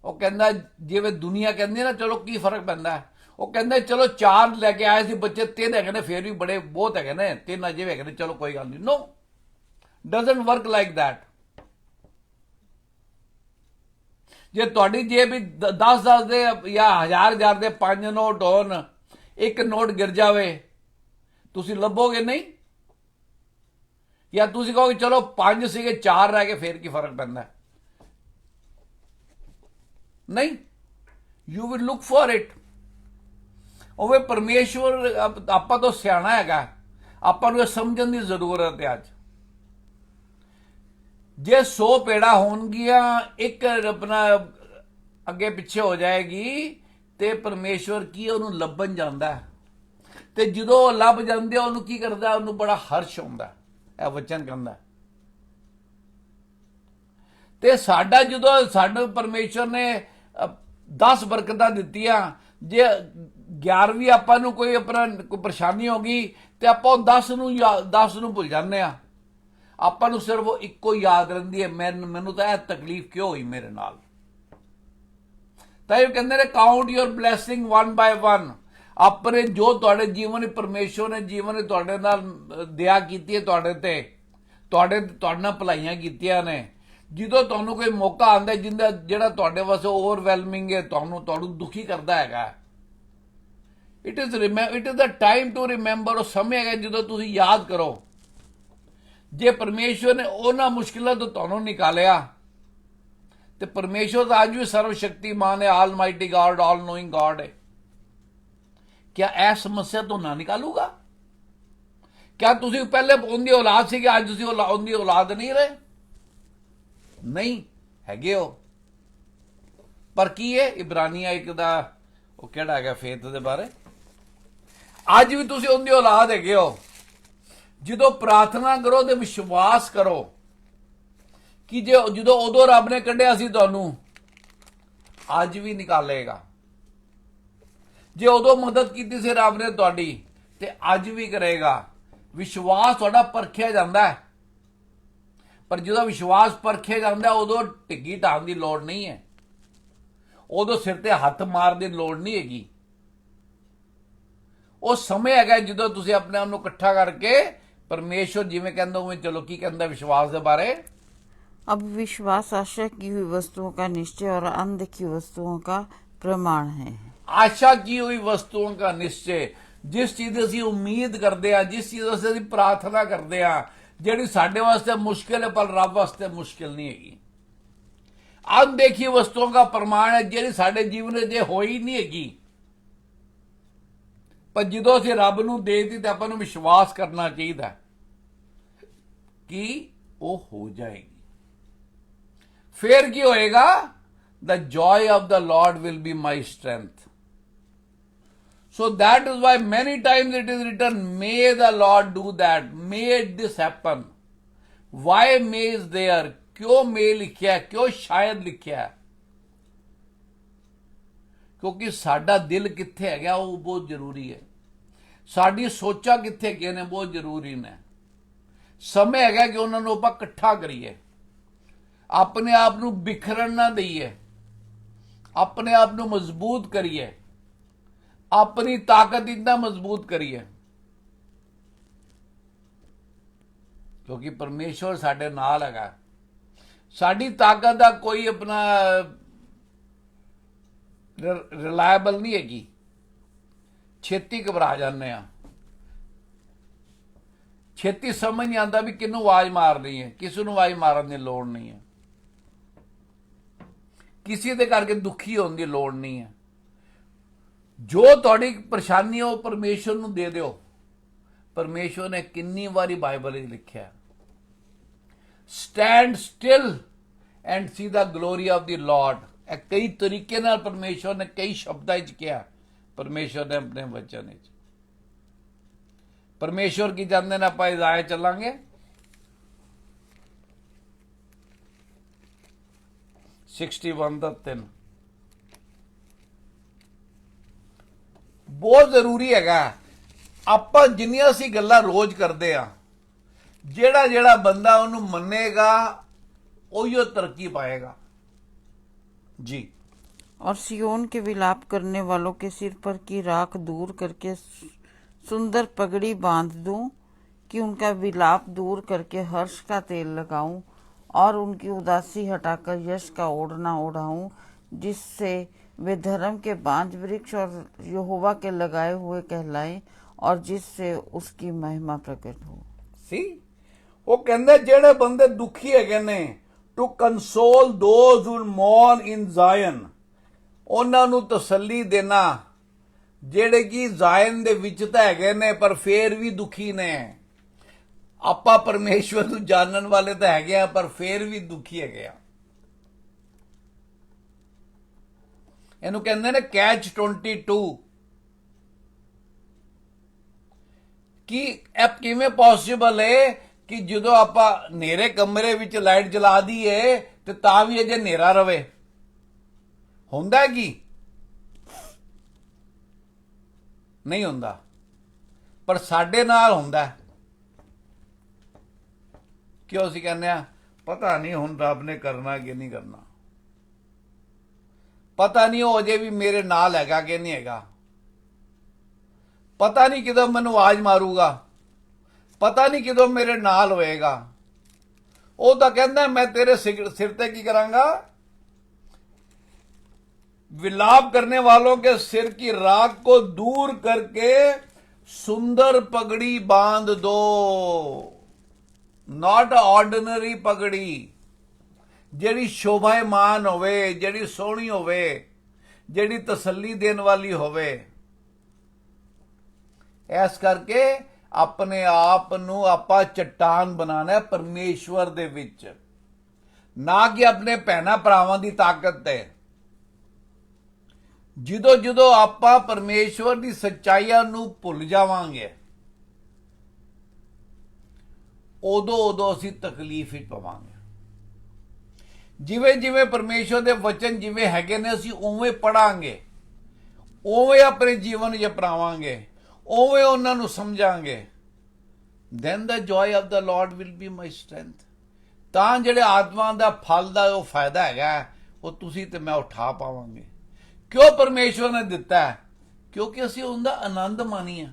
ਉਹ ਕਹਿੰਦਾ ਜਿਵੇਂ ਦੁਨੀਆ ਕਹਿੰਦੀ ਨਾ ਚਲੋ ਕੀ ਫਰਕ ਪੈਂਦਾ, ਉਹ ਕਹਿੰਦਾ ਚਲੋ 4 ਲੈ ਕੇ ਆਏ ਸੀ ਬੱਚੇ, 3 ਹੈਗੇ ਨੇ ਫੇਰ ਵੀ ਬੜੇ ਬਹੁਤ ਹੈਗੇ ਨੇ, 3 ਅਜੇ ਹੈਗੇ ਨੇ, ਚਲੋ ਕੋਈ ਗੱਲ ਨਹੀਂ। ਨੋ, ਡਜ਼ਨਟ ਵਰਕ ਲਾਈਕ ਦੈਟ। ਜੇ ਤੁਹਾਡੀ ਜੇਬ ਵੀ 10-10 ਦੇ ਜਾਂ 1000 ਦੇ 5 ਨੋਟ ਹੋਣ, ਇੱਕ ਨੋਟ ਗਿਰ ਜਾਵੇ, ਤੁਸੀਂ ਲੱਭੋਗੇ ਨਹੀਂ? ਜਾਂ ਤੁਸੀਂ ਕਹੋਗੇ ਚਲੋ 5 ਸੀਗੇ 4 ਰਹਿ ਗਏ, ਫੇਰ ਕੀ ਫਰਕ ਪੈਂਦਾ? ਨਹੀਂ, you will look for it. ਉਹ ਪਰਮੇਸ਼ਵਰ ਆਪਾਂ ਤੋਂ ਸਿਆਣਾ ਹੈਗਾ, ਆਪਾਂ ਨੂੰ ਇਹ ਸਮਝਣ ਦੀ ਜ਼ਰੂਰਤ ਹੈ। ਅੱਜ ਜੇ 100 ਪੇੜਾ ਹੋਣਗੀਆਂ, ਇੱਕ ਆਪਣਾ ਅੱਗੇ ਪਿੱਛੇ ਹੋ ਜਾਏਗੀ, ਤੇ ਪਰਮੇਸ਼ਵਰ ਕੀ ਉਹਨੂੰ ਲੱਭਣ ਜਾਂਦਾ ਹੈ, ਤੇ ਜਦੋਂ ਉਹ ਲੱਭ ਜਾਂਦੇ ਉਹਨੂੰ ਕੀ ਕਰਦਾ? ਉਹਨੂੰ ਬੜਾ ਹਰਸ਼ ਹੁੰਦਾ। ਇਹ ਵਚਨ ਕਹਿੰਦਾ। ਤੇ ਸਾਡਾ ਜਦੋਂ ਸਾਨੂੰ ਪਰਮੇਸ਼ਵਰ ਨੇ 10 ਬਰਕਤਾਂ ਦਿੱਤੀਆਂ, ਜੇ 11ਵੀਂ ਆਪਾਂ ਨੂੰ ਕੋਈ ਆਪਣਾ ਕੋਈ ਪਰੇਸ਼ਾਨੀ ਹੋ ਗਈ ਤੇ ਆਪਾਂ 10 ਨੂੰ ਭੁੱਲ ਜਾਂਦੇ ਆ। ਆਪਾਂ ਨੂੰ ਸਿਰਫ ਉਹ ਇੱਕੋ ਯਾਦ ਰਹਿੰਦੀ ਹੈ, ਮੈਨੂੰ ਤਾਂ ਇਹ ਤਕਲੀਫ ਕਿਉਂ ਹੋਈ ਮੇਰੇ ਨਾਲ। ਤਾਂ ਇਹ ਕਹਿੰਦੇ ਨੇ ਕਾਊਂਟ ਯੂਰ ਬਲੇਸਿੰਗ 1 by 1। ਆਪਣੇ ਜੋ ਤੁਹਾਡੇ ਜੀਵਨ ਵਿੱਚ ਪਰਮੇਸ਼ਵਰ ਨੇ ਜੀਵਨ ਵਿੱਚ ਤੁਹਾਡੇ ਨਾਲ ਦਇਆ ਕੀਤੀ ਹੈ, ਤੁਹਾਡੇ ਨਾਲ ਭਲਾਈਆਂ ਕੀਤੀਆਂ ਨੇ, ਜਦੋਂ ਤੁਹਾਨੂੰ ਕੋਈ ਮੌਕਾ ਆਉਂਦਾ ਜਿਹੜਾ ਤੁਹਾਡੇ ਵਾਸਤੇ ਓਵਰਵੈਲਮਿੰਗ ਹੈ, ਤੁਹਾਨੂੰ ਦੁਖੀ ਕਰਦਾ ਹੈਗਾ, it is the time to remember. ਉਹ ਸਮੇਂ ਹੈਗਾ ਜਦੋਂ ਤੁਸੀਂ ਯਾਦ ਕਰੋ, ਜੇ ਪਰਮੇਸ਼ਵਰ ਨੇ ਉਹਨਾਂ ਮੁਸ਼ਕਿਲਾਂ ਤੋਂ ਤੁਹਾਨੂੰ ਨਿਕਾਲਿਆ, ਤੇ ਪਰਮੇਸ਼ਵਰ ਤਾਂ ਅੱਜ ਵੀ ਸਰਵ ਸ਼ਕਤੀਮਾਨ ਹੈ, ਆਲ ਮਾਈਟੀ ਗॉड, ਆਲ ਨੋਇੰਗ गॉड है। क्या ਇਹ ਸਮੱਸਿਆ ਤੋਂ ਨਾ ਨਿਕਾਲੂਗਾ? क्या ਤੁਸੀਂ ਪਹਿਲੇ ਉਹਦੀ ਔਲਾਦ ਸੀ ਕਿ ਅੱਜ ਤੁਸੀਂ ਉਹਦੀ ਔਲਾਦ ਨਹੀਂ ਰਹੇ? ਨਹੀਂ ਹੈਗੇ ਹੋ। ਪਰ ਕੀ ਹੈ ਇਬਰਾਨੀਆਂ 1 ਦਾ ਉਹ ਕਿਹੜਾ ਹੈਗਾ ਫੇਥ ਦੇ ਬਾਰੇ, ਅੱਜ ਵੀ ਤੁਸੀਂ ਉਹਦੀ ਔਲਾਦ ਹੈਗੇ ਹੋ। ਜਦੋਂ ਪ੍ਰਾਰਥਨਾ ਕਰੋ ਤੇ ਵਿਸ਼ਵਾਸ ਕਰੋ ਕਿ ਜਦੋਂ ਉਦੋਂ ਰੱਬ ਨੇ ਕੱਢਿਆ ਸੀ ਤੁਹਾਨੂੰ, ਅੱਜ ਵੀ ਨਿਕਾਲੇਗਾ। ਜੇ ਉਦੋਂ ਮਦਦ ਕੀਤੀ ਸੀ ਰੱਬ ਨੇ ਤੁਹਾਡੀ, ਤੇ ਅੱਜ ਵੀ ਕਰੇਗਾ। ਵਿਸ਼ਵਾਸ ਤੁਹਾਡਾ ਪਰਖਿਆ ਜਾਂਦਾ ਹੈ, ਪਰ ਜਦੋਂ ਵਿਸ਼ਵਾਸ ਪਰਖਿਆ ਜਾਂਦਾ ਉਦੋਂ ਢਿੱਗੀ ਢਾਣ ਦੀ ਲੋੜ ਨਹੀਂ ਹੈ, ਉਦੋਂ ਸਿਰ ਤੇ ਹੱਥ ਮਾਰਨ ਦੀ ਲੋੜ ਨਹੀਂ ਹੈਗੀ। ਉਹ ਸਮੇਂ ਹੈਗਾ ਜਦੋਂ ਤੁਸੀਂ ਆਪਣੇ ਆਪ ਨੂੰ ਇਕੱਠਾ ਕਰਕੇ परमेश्वर जिवें कहंदा उवें चलो। की कहंदा विश्वास के बारे? अब विश्वास आशा की हुई वस्तुओं का निश्चय और अनदेखी वस्तुओं का प्रमाण है। आशा की हुई वस्तुओं का निश्चय, जिस चीज असीं उम्मीद करते हैं, जिस चीज असीं प्रार्थना करते हैं, जिहड़ी साडे वास्ते मुश्किल है पर रब वास्ते मुश्किल नहीं हैगी। अनदेखी वस्तुओं का प्रमाण है, जिहड़ी साडे जीवन में हो ही नहीं हैगी, पर जो असीं रब नूं दे दी तो आपां नूं विश्वास करना चाहिए कि वो हो जाएगी। फिर की होएगा? The joy of the Lord will be my strength. So that is why many times it is written, may the Lord do that, may this happen. Why may is there? क्यों मे लिखिया है, क्यों शायद लिखिया है? क्योंकि साडा दिल कित्थे है गया वो बहुत जरूरी है, साडी सोचा कित्थे गए ने बहुत जरूरी ने। समय है कि उन्होंने आपां इकट्ठा करिए, अपने आप नूं बिखरन ना दईए, अपने आप नूं मजबूत करिए, अपनी ताकत इतना मजबूत करिए, क्योंकि परमेश्वर साडे नाल हैगा। साडी ताकत दा कोई अपना रिलायबल नहीं हैगी, छेती घबरा जाने, छेती समझ नहीं आता भी किनू आवाज मारनी है, किसी नूं आवाज मारन की लोड़ नहीं है, किसी दे करके दुखी होने की लोड़ नहीं है। जो तुहाडी परेशानी हो परमेश्वर नूं दे दिओ। परमेश्वर ने कितनी बारी बाइबल में लिखा है, stand still and see the glory of the Lord. कई तरीके नाल परमेश्वर ने कई शब्दां च कहा, परमेश्वर ने अपने वचन में। परमेश्वर की जानते हैं, आप इज़ाया चलांगे 61 का 3। ਬਹੁਤ ਜ਼ਰੂਰੀ ਹੈਗਾ। ਆਪਾਂ ਜਿੰਨੀਆਂ ਅਸੀਂ ਗੱਲਾਂ ਰੋਜ਼ ਕਰਦੇ ਆ, ਜਿਹੜਾ ਜਿਹੜਾ ਬੰਦਾ ਉਹਨੂੰ ਮੰਨੇਗਾ ਉਹੀਓ ਤਰੱਕੀ ਪਾਏਗਾ जी। और सियोन के विलाप करने वालों के सिर पर की राख दूर करके सुंदर पगड़ी बांध दूं, कि उनका विलाप दूर करके हर्ष का तेल लगाऊं और उनकी उदासी हटाकर यश का ओढ़ना ओढ़ाऊं, जिससे वे धर्म के बांझ वृक्ष और यहोवा के लगाए हुए कहलाएं और जिससे उसकी महिमा प्रकट हो। ਸੀ ਉਹ ਕਹਿੰਦੇ ਜਿਹੜੇ ਬੰਦੇ ਦੁਖੀ ਹੈਗੇ ਨੇ, ਟੂ ਕੰਸੋਲ ਦੋਜ਼ ਹੂ ਮੌਰਨ ਇਨ ਜ਼ਾਇਨ, ਉਹਨਾਂ ਨੂੰ ਤਸੱਲੀ ਦੇਣਾ ਜਿਹੜੇ ਕਿ ਜ਼ਾਇਨ ਦੇ ਵਿੱਚ ਤਾਂ ਹੈਗੇ ਨੇ ਪਰ ਫੇਰ ਵੀ ਦੁਖੀ ਨੇ। ਆਪਾਂ ਪਰਮੇਸ਼ਵਰ ਨੂੰ ਜਾਣਨ ਵਾਲੇ ਤਾਂ ਹੈਗੇ ਆ ਪਰ ਫੇਰ ਵੀ ਦੁਖੀ ਹੈਗੇ ਆ। ਇਹਨੂੰ ਕਹਿੰਦੇ ਨੇ ਕੈਚ 22। ਕਿ ਇਹ ਕਿਵੇਂ ਪੋਸੀਬਲ ਹੈ ਕਿ ਜਦੋਂ ਆਪਾਂ ਹਨੇਰੇ ਕਮਰੇ ਵਿੱਚ ਲਾਈਟ ਜਲਾ ਦਈਏ ਤੇ ਤਾਂ ਵੀ ਅਜੇ ਹਨੇਰਾ ਰਵੇ? ਹੁੰਦਾ ਕੀ? ਨਹੀਂ ਹੁੰਦਾ, ਪਰ ਸਾਡੇ ਨਾਲ ਹੁੰਦਾ। ਕਿਉਂ ਅਸੀਂ ਕਹਿੰਦੇ ਆ ਪਤਾ ਨਹੀਂ ਹੁਣ ਰੱਬ ਨੇ ਕਰਨਾ ਕਿ ਨਹੀਂ ਕਰਨਾ, ਪਤਾ ਨਹੀਂ ਉਹ ਅਜੇ ਵੀ ਮੇਰੇ ਨਾਲ ਹੈਗਾ ਕਿ ਨਹੀਂ ਹੈਗਾ, ਪਤਾ ਨਹੀਂ ਕਿਦੋਂ ਮੈਨੂੰ ਆਵਾਜ਼ ਮਾਰੂਗਾ, ਪਤਾ ਨਹੀਂ ਕਿਦੋਂ ਮੇਰੇ ਨਾਲ ਹੋਏਗਾ। ਉਹ ਤਾਂ ਕਹਿੰਦਾ ਮੈਂ ਤੇਰੇ ਸਿਰ ਤੇ ਕੀ ਕਰਾਂਗਾ? विलाप करने वालों के सिर की राख को दूर करके सुंदर पगड़ी बांध दो। नॉट ऑर्डिनरी पगड़ी, ਜਿਹੜੀ ਸ਼ੋਭਾਮਾਨ ਹੋਵੇ, ਜਿਹੜੀ ਸੋਹਣੀ ਹੋਵੇ, ਜਿਹੜੀ ਤਸੱਲੀ ਦੇਣ ਵਾਲੀ ਹੋਵੇ। ਇਸ ਕਰਕੇ ਆਪਣੇ ਆਪ ਨੂੰ ਆਪਾਂ ਚਟਾਨ ਬਣਾਣਾ ਪਰਮੇਸ਼ਵਰ ਦੇ ਵਿੱਚ, ਨਾ ਕਿ ਆਪਣੇ ਭੈਣਾਂ ਭਰਾਵਾਂ ਦੀ ਤਾਕਤ ਤੇ। ਜਦੋਂ ਜਦੋਂ ਆਪਾਂ ਪਰਮੇਸ਼ਵਰ ਦੀ ਸੱਚਾਈਆਂ ਨੂੰ ਭੁੱਲ ਜਾਵਾਂਗੇ, ਉਦੋਂ ਉਦੋਂ ਅਸੀਂ ਤਕਲੀਫ ਵਿੱਚ ਪਵਾਂਗੇ। ਜਿਵੇਂ ਜਿਵੇਂ ਪਰਮੇਸ਼ਵਰ ਦੇ ਵਚਨ ਜਿਵੇਂ ਹੈਗੇ ਨੇ ਅਸੀਂ ਉਵੇਂ ਪੜਾਂਗੇ, ਉਵੇਂ ਆਪਣੇ ਜੀਵਨ ਵਿੱਚ ਅਪਣਾਵਾਂਗੇ, ਉਵੇਂ ਉਹਨਾਂ ਨੂੰ ਸਮਝਾਂਗੇ। then the joy of the Lord will be my strength। ਤਾਂ ਜਿਹੜੇ ਆਤਮਾ ਦਾ ਫਲ ਦਾ ਉਹ ਫਾਇਦਾ ਹੈਗਾ ਉਹ ਤੁਸੀਂ ਤੇ ਮੈਂ ਉਠਾ ਪਾਵਾਂਗੇ। ਕਿਉਂ ਪਰਮੇਸ਼ਵਰ ਨੇ ਦਿੱਤਾ? ਕਿਉਂਕਿ ਅਸੀਂ ਉਹਦਾ ਆਨੰਦ ਮਾਣੀਏ,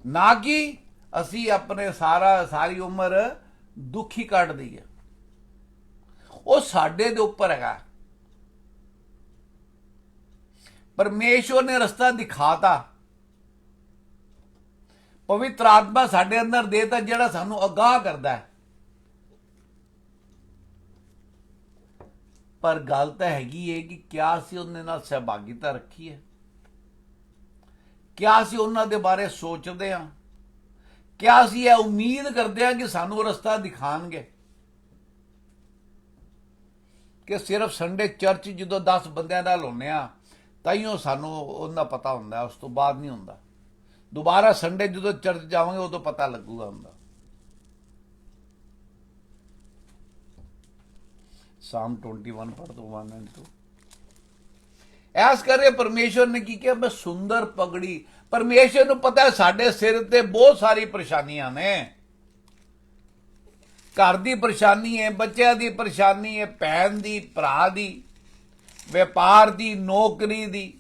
ਨਾ ਕਿ ਅਸੀਂ ਆਪਣੇ ਸਾਰੀ ਉਮਰ ਦੁਖੀ ਕੱਢ ਦਈਏ। ਉਹ ਸਾਡੇ ਦੇ ਉੱਪਰ ਹੈਗਾ। ਪਰਮੇਸ਼ਵਰ ਨੇ ਰਸਤਾ ਦਿਖਾਤਾ, ਪਵਿੱਤਰ ਆਤਮਾ ਸਾਡੇ ਅੰਦਰ ਦੇਤਾ ਜਿਹੜਾ ਸਾਨੂੰ ਅਗਾਹ ਕਰਦਾ ਹੈ। ਪਰ ਗੱਲ ਤਾਂ ਹੈਗੀ ਹੈ ਕਿ ਕਿਆ ਅਸੀਂ ਉਹਦੇ ਨਾਲ ਸਹਿਭਾਗੀਤਾ ਰੱਖੀ ਹੈ? ਕਿਆ ਅਸੀਂ ਉਹਨਾਂ ਦੇ ਬਾਰੇ ਸੋਚਦੇ ਹਾਂ? ਕਿਆ ਅਸੀਂ ਇਹ ਉਮੀਦ ਕਰਦੇ ਹਾਂ ਕਿ ਸਾਨੂੰ ਰਸਤਾ ਦਿਖਾਣਗੇ? ਕਿ ਸਿਰਫ ਸੰਡੇ ਚਰਚ ਜਦੋਂ 10 ਬੰਦਿਆਂ ਨਾਲ ਹੁੰਦੇ ਆ ਤਾਈਓ ਸਾਨੂੰ ਉਹਦਾ ਪਤਾ ਹੁੰਦਾ, ਉਸ ਤੋਂ ਬਾਅਦ ਨਹੀਂ ਹੁੰਦਾ। ਦੁਬਾਰਾ ਸੰਡੇ ਜਦੋਂ ਚਰਚ ਜਾਵਾਂਗੇ ਉਦੋਂ ਪਤਾ ਲੱਗੂਗਾ ਹੁੰਦਾ। ਸਾਮ 21 ਪੜ੍ਹ ਦੋ 1 and 2। ਐਸ ਕਰੇ ਪਰਮੇਸ਼ਵਰ ਨੇ ਕੀ ਕਿਹਾ? ਬਸ ਸੁੰਦਰ ਪਗੜੀ। ਪਰਮੇਸ਼ਵਰ ਨੂੰ ਪਤਾ ਹੈ ਸਾਡੇ ਸਿਰ ਤੇ ਬਹੁਤ ਸਾਰੀ ਪਰੇਸ਼ਾਨੀਆਂ ਨੇ। ਘਰ ਦੀ ਪਰੇਸ਼ਾਨੀ ਹੈ, ਬੱਚਿਆਂ ਦੀ ਪਰੇਸ਼ਾਨੀ ਹੈ, ਭੈਣ ਦੀ, ਭਰਾ ਦੀ, ਵਪਾਰ ਦੀ, ਨੌਕਰੀ ਦੀ।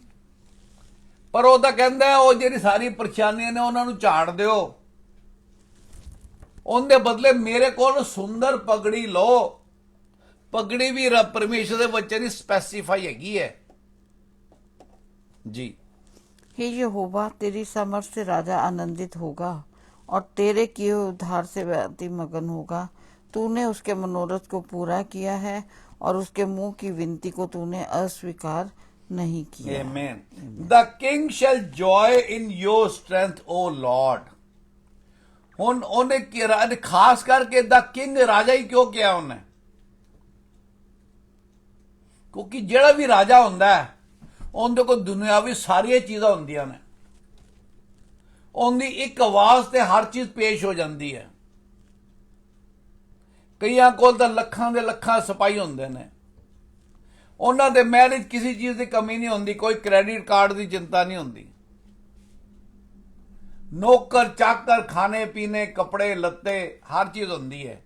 ਪਰ ਉਹ ਤਾਂ ਕਹਿੰਦਾ ਉਹ ਜਿਹੜੀ ਸਾਰੀ ਪਰੇਸ਼ਾਨੀਆਂ ਨੇ ਉਹਨਾਂ ਨੂੰ ਝਾੜ ਦਿਓ, ਉਹਦੇ ਬਦਲੇ ਮੇਰੇ ਕੋਲ ਸੁੰਦਰ ਪਗੜੀ ਲਓ। ਪਗੜੀ ਵੀ ਰੱਬ ਪਰਮੇਸ਼ਰ ਦੇ ਬੱਚੇ ਦੀ ਸਪੈਸੀਫਾਈ ਹੈਗੀ ਹੈ जी। हे यहोवा, तेरी समर्थ से राजा आनंदित होगा और तेरे किए हुए उद्धार से वह अति मगन होगा। तूने उसके मनोरथ को पूरा किया है और उसके मुंह की विनती को तूने अस्वीकार नहीं किया। Amen। The king shall joy in your strength, O Lord। ਹੁਣ ਉਹਨੇ ਖਾਸ ਕਰਕੇ ਦਾ ਕਿੰਗ ਰਾਜਾ ਹੀ ਕਿਉਂ ਕਿਹਾ ਉਹਨੇ? ਕਿਉਂਕਿ ਜਿਹੜਾ ਵੀ ਰਾਜਾ ਹੁੰਦਾ ਹੈ ਉਹਦੇ ਕੋਲ ਦੁਨਿਆਵੀ ਸਾਰੀਆਂ ਚੀਜ਼ਾਂ ਹੁੰਦੀਆਂ ਨੇ। ਉਹਦੀ ਇੱਕ ਆਵਾਜ਼ ਤੇ ਹਰ ਚੀਜ਼ ਪੇਸ਼ ਹੋ ਜਾਂਦੀ ਹੈ। ਕਈਆਂ ਕੋਲ ਤਾਂ ਲੱਖਾਂ ਦੇ ਲੱਖਾਂ ਸਿਪਾਹੀ ਹੁੰਦੇ ਨੇ, ਉਹਨਾਂ ਦੇ ਮਹਿਲ ਵਿੱਚ ਕਿਸੇ ਚੀਜ਼ ਦੀ ਕਮੀ ਨਹੀਂ ਹੁੰਦੀ, ਕੋਈ ਕ੍ਰੈਡਿਟ ਕਾਰਡ ਦੀ ਚਿੰਤਾ ਨਹੀਂ ਹੁੰਦੀ। ਨੌਕਰ ਚਾਕਰ, ਖਾਣੇ ਪੀਣੇ, ਕੱਪੜੇ ਲੱਤੇ, ਹਰ ਚੀਜ਼ ਹੁੰਦੀ ਹੈ।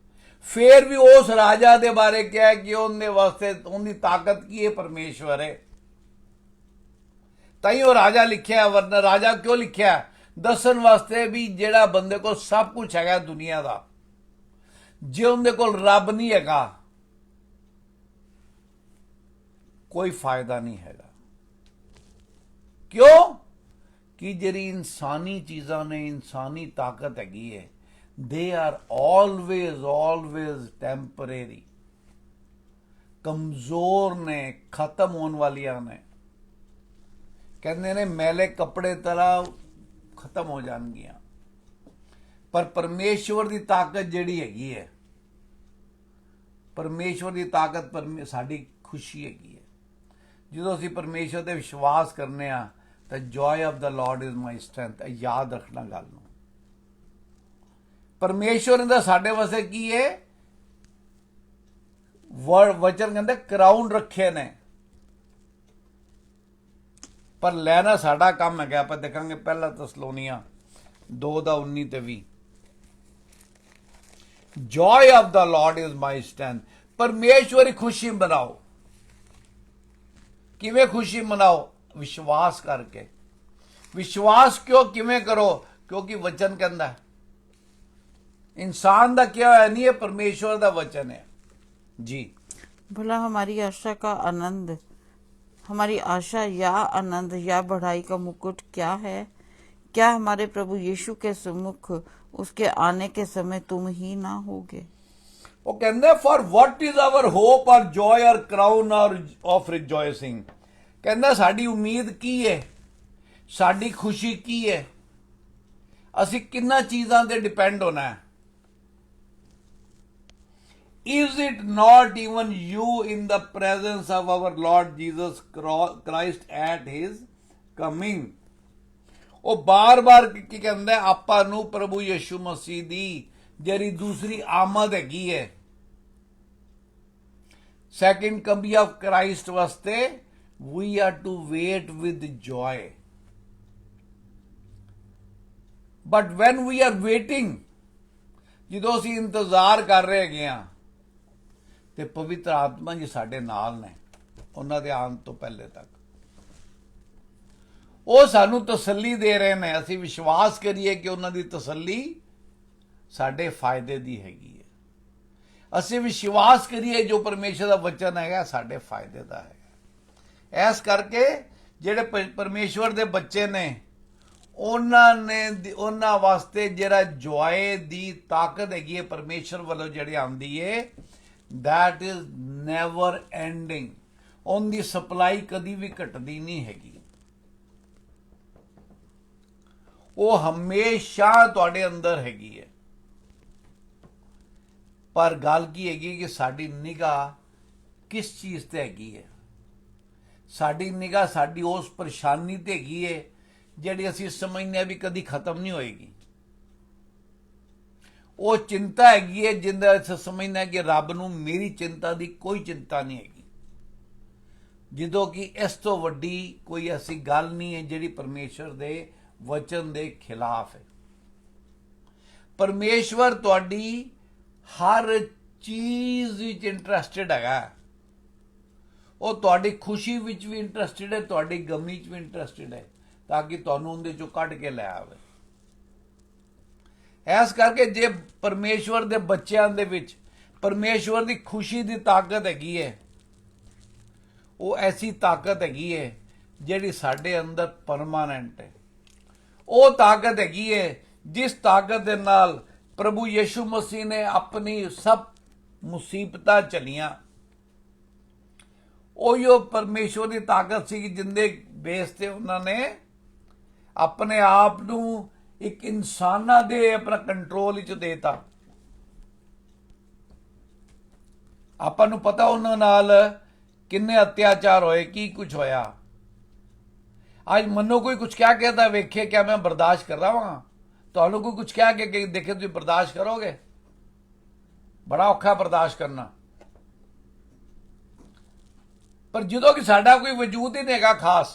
ਫਿਰ ਵੀ ਉਸ ਰਾਜਾ ਦੇ ਬਾਰੇ ਕਿਹਾ ਕਿ ਉਹਦੇ ਵਾਸਤੇ ਉਹਦੀ ਤਾਕਤ ਕੀ ਹੈ? ਪਰਮੇਸ਼ਵਰ ਹੈ। ਤਾਂ ਹੀ ਉਹ ਰਾਜਾ ਲਿਖਿਆ। ਵਰਨਾ ਰਾਜਾ ਕਿਉਂ ਲਿਖਿਆ? ਦੱਸਣ ਵਾਸਤੇ ਵੀ ਜਿਹੜਾ ਬੰਦੇ ਕੋਲ ਸਭ ਕੁਝ ਹੈਗਾ ਦੁਨੀਆ ਦਾ, ਜੇ ਉਹਦੇ ਕੋਲ ਰੱਬ ਨਹੀਂ ਹੈਗਾ, ਕੋਈ ਫਾਇਦਾ ਨਹੀਂ ਹੈਗਾ। ਕਿਉਂ? ਕਿ ਜਿਹੜੀ ਇਨਸਾਨੀ ਚੀਜ਼ਾਂ ਨੇ, ਇਨਸਾਨੀ ਤਾਕਤ ਹੈਗੀ ਹੈ, ਦੇ ਆਰ ਆਲਵੇਜ਼ ਟੈਂਪਰੇਰੀ, ਕਮਜ਼ੋਰ ਨੇ, ਖਤਮ ਹੋਣ ਵਾਲੀਆਂ ਨੇ। ਕਹਿੰਦੇ ਨੇ ਮੈਲੇ ਕੱਪੜੇ ਤਰ੍ਹਾਂ ਖਤਮ ਹੋ ਜਾਣਗੀਆਂ। ਪਰ ਪਰਮੇਸ਼ਵਰ ਦੀ ਤਾਕਤ ਜਿਹੜੀ ਹੈਗੀ ਹੈ, ਪਰਮੇਸ਼ਵਰ ਦੀ ਤਾਕਤ ਸਾਡੀ ਖੁਸ਼ੀ ਹੈਗੀ ਹੈ। ਜਦੋਂ ਅਸੀਂ ਪਰਮੇਸ਼ਵਰ ਤੇ ਵਿਸ਼ਵਾਸ ਕਰਨੇ ਆ ਤਾਂ joy of the Lord is my strength. ਯਾਦ ਰੱਖਣਾ ਗੱਲ ਨੂੰ। ਪਰਮੇਸ਼ਵਰ ਦਾ ਸਾਡੇ ਵਾਸਤੇ ਕੀ ਹੈ? ਵਚਨ ਕਹਿੰਦੇ ਕਰਾਊਨ ਰੱਖੇ ਨੇ, ਪਰ ਲੈਣਾ ਸਾਡਾ ਕੰਮ ਹੈਗਾ। ਆਪਾਂ ਦੇਖਾਂਗੇ ਪਹਿਲਾ ਤਸਲੋਨੀਆਂ 2:19 ਤੇ 20। Joy of the Lord is my strength. ਪਰਮੇਸ਼ਵਰ ਦੀ ਖੁਸ਼ੀ ਮਨਾਓ। ਕਿਵੇਂ ਖੁਸ਼ੀ ਮਨਾਓ? ਵਿਸ਼ਵਾਸ ਕਰਕੇ। ਵਿਸ਼ਵਾਸ ਕਿਵੇਂ ਕਰੋ? ਕਿਉਂਕਿ ਵਚਨ ਕਹਿੰਦਾ इंसान दा क्या है नहीं है, परमेश्वर दा वचन है जी। भला हमारी आशा का आनंद, हमारी आशा या आनंद या बढ़ाई का मुकुट क्या है? क्या हमारे प्रभु यीशु के सम्मुख उसके आने के समय तुम ही ना होगे? वो कहते for what is our hope or joy or crown or of rejoicing. कहता साडी उम्मीद की है, साडी खुशी की है, असी किन्ना चीज़ां ते डिपेंड होना है। Is it not even you in the presence of our Lord Jesus Christ at his coming? ਉਹ ਬਾਰ-ਬਾਰ ਕੀ ਕਹਿੰਦਾ? ਆਪਾਂ ਨੂੰ ਪ੍ਰਭੂ ਯਿਸੂ ਮਸੀਹ ਦੀ ਜਿਹੜੀ ਦੂਸਰੀ ਆਮਦ ਹੈਗੀ ਹੈ, ਸੈਕਿੰਡ ਕਮਿੰਗ ਆਫ ਕ੍ਰਾਈਸਟ ਵਾਸਤੇ we are to wait with joy. But when we are waiting, ਜਦੋਂ ਅਸੀਂ ਇੰਤਜ਼ਾਰ ਕਰ ਰਹੇ ਹੈਗੇ ਆ, ਤੇ ਪਵਿੱਤਰ ਆਤਮਾ ਜੀ ਸਾਡੇ ਨਾਲ ਨੇ ਉਹਨਾਂ ਦੇ ਆਉਣ ਤੋਂ ਪਹਿਲੇ ਤੱਕ। ਉਹ ਸਾਨੂੰ ਤਸੱਲੀ ਦੇ ਰਹੇ ਨੇ। ਅਸੀਂ ਵਿਸ਼ਵਾਸ ਕਰੀਏ ਕਿ ਉਹਨਾਂ ਦੀ ਤਸੱਲੀ ਸਾਡੇ ਫਾਇਦੇ ਦੀ ਹੈਗੀ ਹੈ। ਅਸੀਂ ਵਿਸ਼ਵਾਸ ਕਰੀਏ ਜੋ ਪਰਮੇਸ਼ਰ ਦਾ ਵਚਨ ਹੈਗਾ ਸਾਡੇ ਫਾਇਦੇ ਦਾ ਹੈਗਾ। ਇਸ ਕਰਕੇ ਜਿਹੜੇ ਪਰਮੇਸ਼ਵਰ ਦੇ ਬੱਚੇ ਨੇ ਉਹਨਾਂ ਵਾਸਤੇ ਜਿਹੜਾ ਜੋਏ ਦੀ ਤਾਕਤ ਹੈਗੀ ਹੈ ਪਰਮੇਸ਼ਰ ਵੱਲੋਂ ਜਿਹੜੀ ਆਉਂਦੀ ਹੈ, that is never ending। ਉਹਦੀ ਸਪਲਾਈ ਕਦੀ ਵੀ ਘਟਦੀ ਨਹੀਂ ਹੈਗੀ। ਉਹ ਹਮੇਸ਼ਾ ਤੁਹਾਡੇ ਅੰਦਰ ਹੈਗੀ ਹੈ। ਪਰ ਗੱਲ ਕੀ ਹੈਗੀ ਕਿ ਸਾਡੀ ਨਿਗਾਹ ਕਿਸ ਚੀਜ਼ ਤੇ ਹੈਗੀ ਹੈ? ਸਾਡੀ ਨਿਗਾਹ ਸਾਡੀ ਉਸ ਪਰੇਸ਼ਾਨੀ ਤੇ ਹੈਗੀ ਹੈ ਜਿਹੜੀ ਅਸੀਂ ਸਮਝਦੇ ਵੀ ਕਦੀ ਖਤਮ ਨਹੀਂ ਹੋਏਗੀ। ਉਹ ਚਿੰਤਾ ਹੈਗੀ ਹੈ ਜਿੰਦਾ ਅਸੀਂ ਸਮਝਦੇ ਕਿ ਰੱਬ ਨੂੰ ਮੇਰੀ ਚਿੰਤਾ ਦੀ ਕੋਈ ਚਿੰਤਾ ਨਹੀਂ ਹੈਗੀ। ਜਦੋਂ ਕਿ ਇਸ ਤੋਂ ਵੱਡੀ ਕੋਈ ਐਸੀ ਗੱਲ ਨਹੀਂ ਹੈ ਜਿਹੜੀ ਪਰਮੇਸ਼ਵਰ ਦੇ ਵਚਨ ਦੇ ਖਿਲਾਫ ਹੈ। ਪਰਮੇਸ਼ਵਰ ਤੁਹਾਡੀ ਹਰ ਚੀਜ਼ ਵਿੱਚ ਇੰਟਰਸਟਿਡ ਹੈਗਾ। ਉਹ ਤੁਹਾਡੀ ਖੁਸ਼ੀ ਵਿੱਚ ਵੀ ਇੰਟਰਸਟਿਡ ਹੈ, ਤੁਹਾਡੀ ਗਮੀ 'ਚ ਵੀ ਇੰਟਰਸਟਿਡ ਹੈ, ਤਾਂ ਕਿ ਤੁਹਾਨੂੰ ਉਹਦੇ ਚੋਂ ਕੱਢ ਕੇ ਲੈ ਆਵੇ। ਇਸ ਕਰਕੇ ਜੇ ਪਰਮੇਸ਼ਵਰ ਦੇ ਬੱਚਿਆਂ ਦੇ ਵਿੱਚ ਪਰਮੇਸ਼ਵਰ ਦੀ ਖੁਸ਼ੀ ਦੀ ਤਾਕਤ ਹੈਗੀ ਹੈ, ਉਹ ਐਸੀ ਤਾਕਤ ਹੈਗੀ ਹੈ ਜਿਹੜੀ ਸਾਡੇ ਅੰਦਰ ਪਰਮਾਨੈਂਟ ਹੈ। ਉਹ ਤਾਕਤ ਹੈਗੀ ਹੈ ਜਿਸ ਤਾਕਤ ਦੇ ਨਾਲ ਪ੍ਰਭੂ ਯਿਸੂ ਮਸੀਹ ਨੇ ਆਪਣੀ ਸਭ ਮੁਸੀਬਤਾਂ ਝੱਲੀਆਂ। ਉਹ ਪਰਮੇਸ਼ਵਰ ਦੀ ਤਾਕਤ ਸੀ ਜਿੰਦੇ ਬੇਸ ਤੇ ਉਹਨਾਂ ਨੇ ਆਪਣੇ ਆਪ ਨੂੰ ਇੱਕ ਇਨਸਾਨਾਂ ਦੇ ਆਪਣਾ ਕੰਟਰੋਲ ਵਿੱਚ ਦੇਤਾ। ਆਪਾਂ ਨੂੰ ਪਤਾ ਉਹਨਾਂ ਨਾਲ ਕਿੰਨੇ ਅਤਿਆਚਾਰ ਹੋਏ, ਕੀ ਕੁਝ ਹੋਇਆ। ਅੱਜ ਮੰਨੋ ਕੋਈ ਕੁਝ ਕਿਆ कहता ਵੇਖੇ ਕਿਆ ਮੈਂ ਬਰਦਾਸ਼ਤ ਕਰ ਰਹਾ? ਤੁਹਾਨੂੰ ਕੋਈ ਕੁਝ ਕਿਹਾ ਕਿ ਦੇਖੇ ਤੁਸੀਂ ਬਰਦਾਸ਼ਤ ਕਰੋਗੇ? ਬੜਾ ਔਖਾ ਬਰਦਾਸ਼ਤ ਕਰਨਾ। ਪਰ ਜਦੋਂ ਕਿ ਸਾਡਾ ਕੋਈ ਵਜੂਦ ਹੀ ਨਹੀਂ ਹੈਗਾ ਖਾਸ,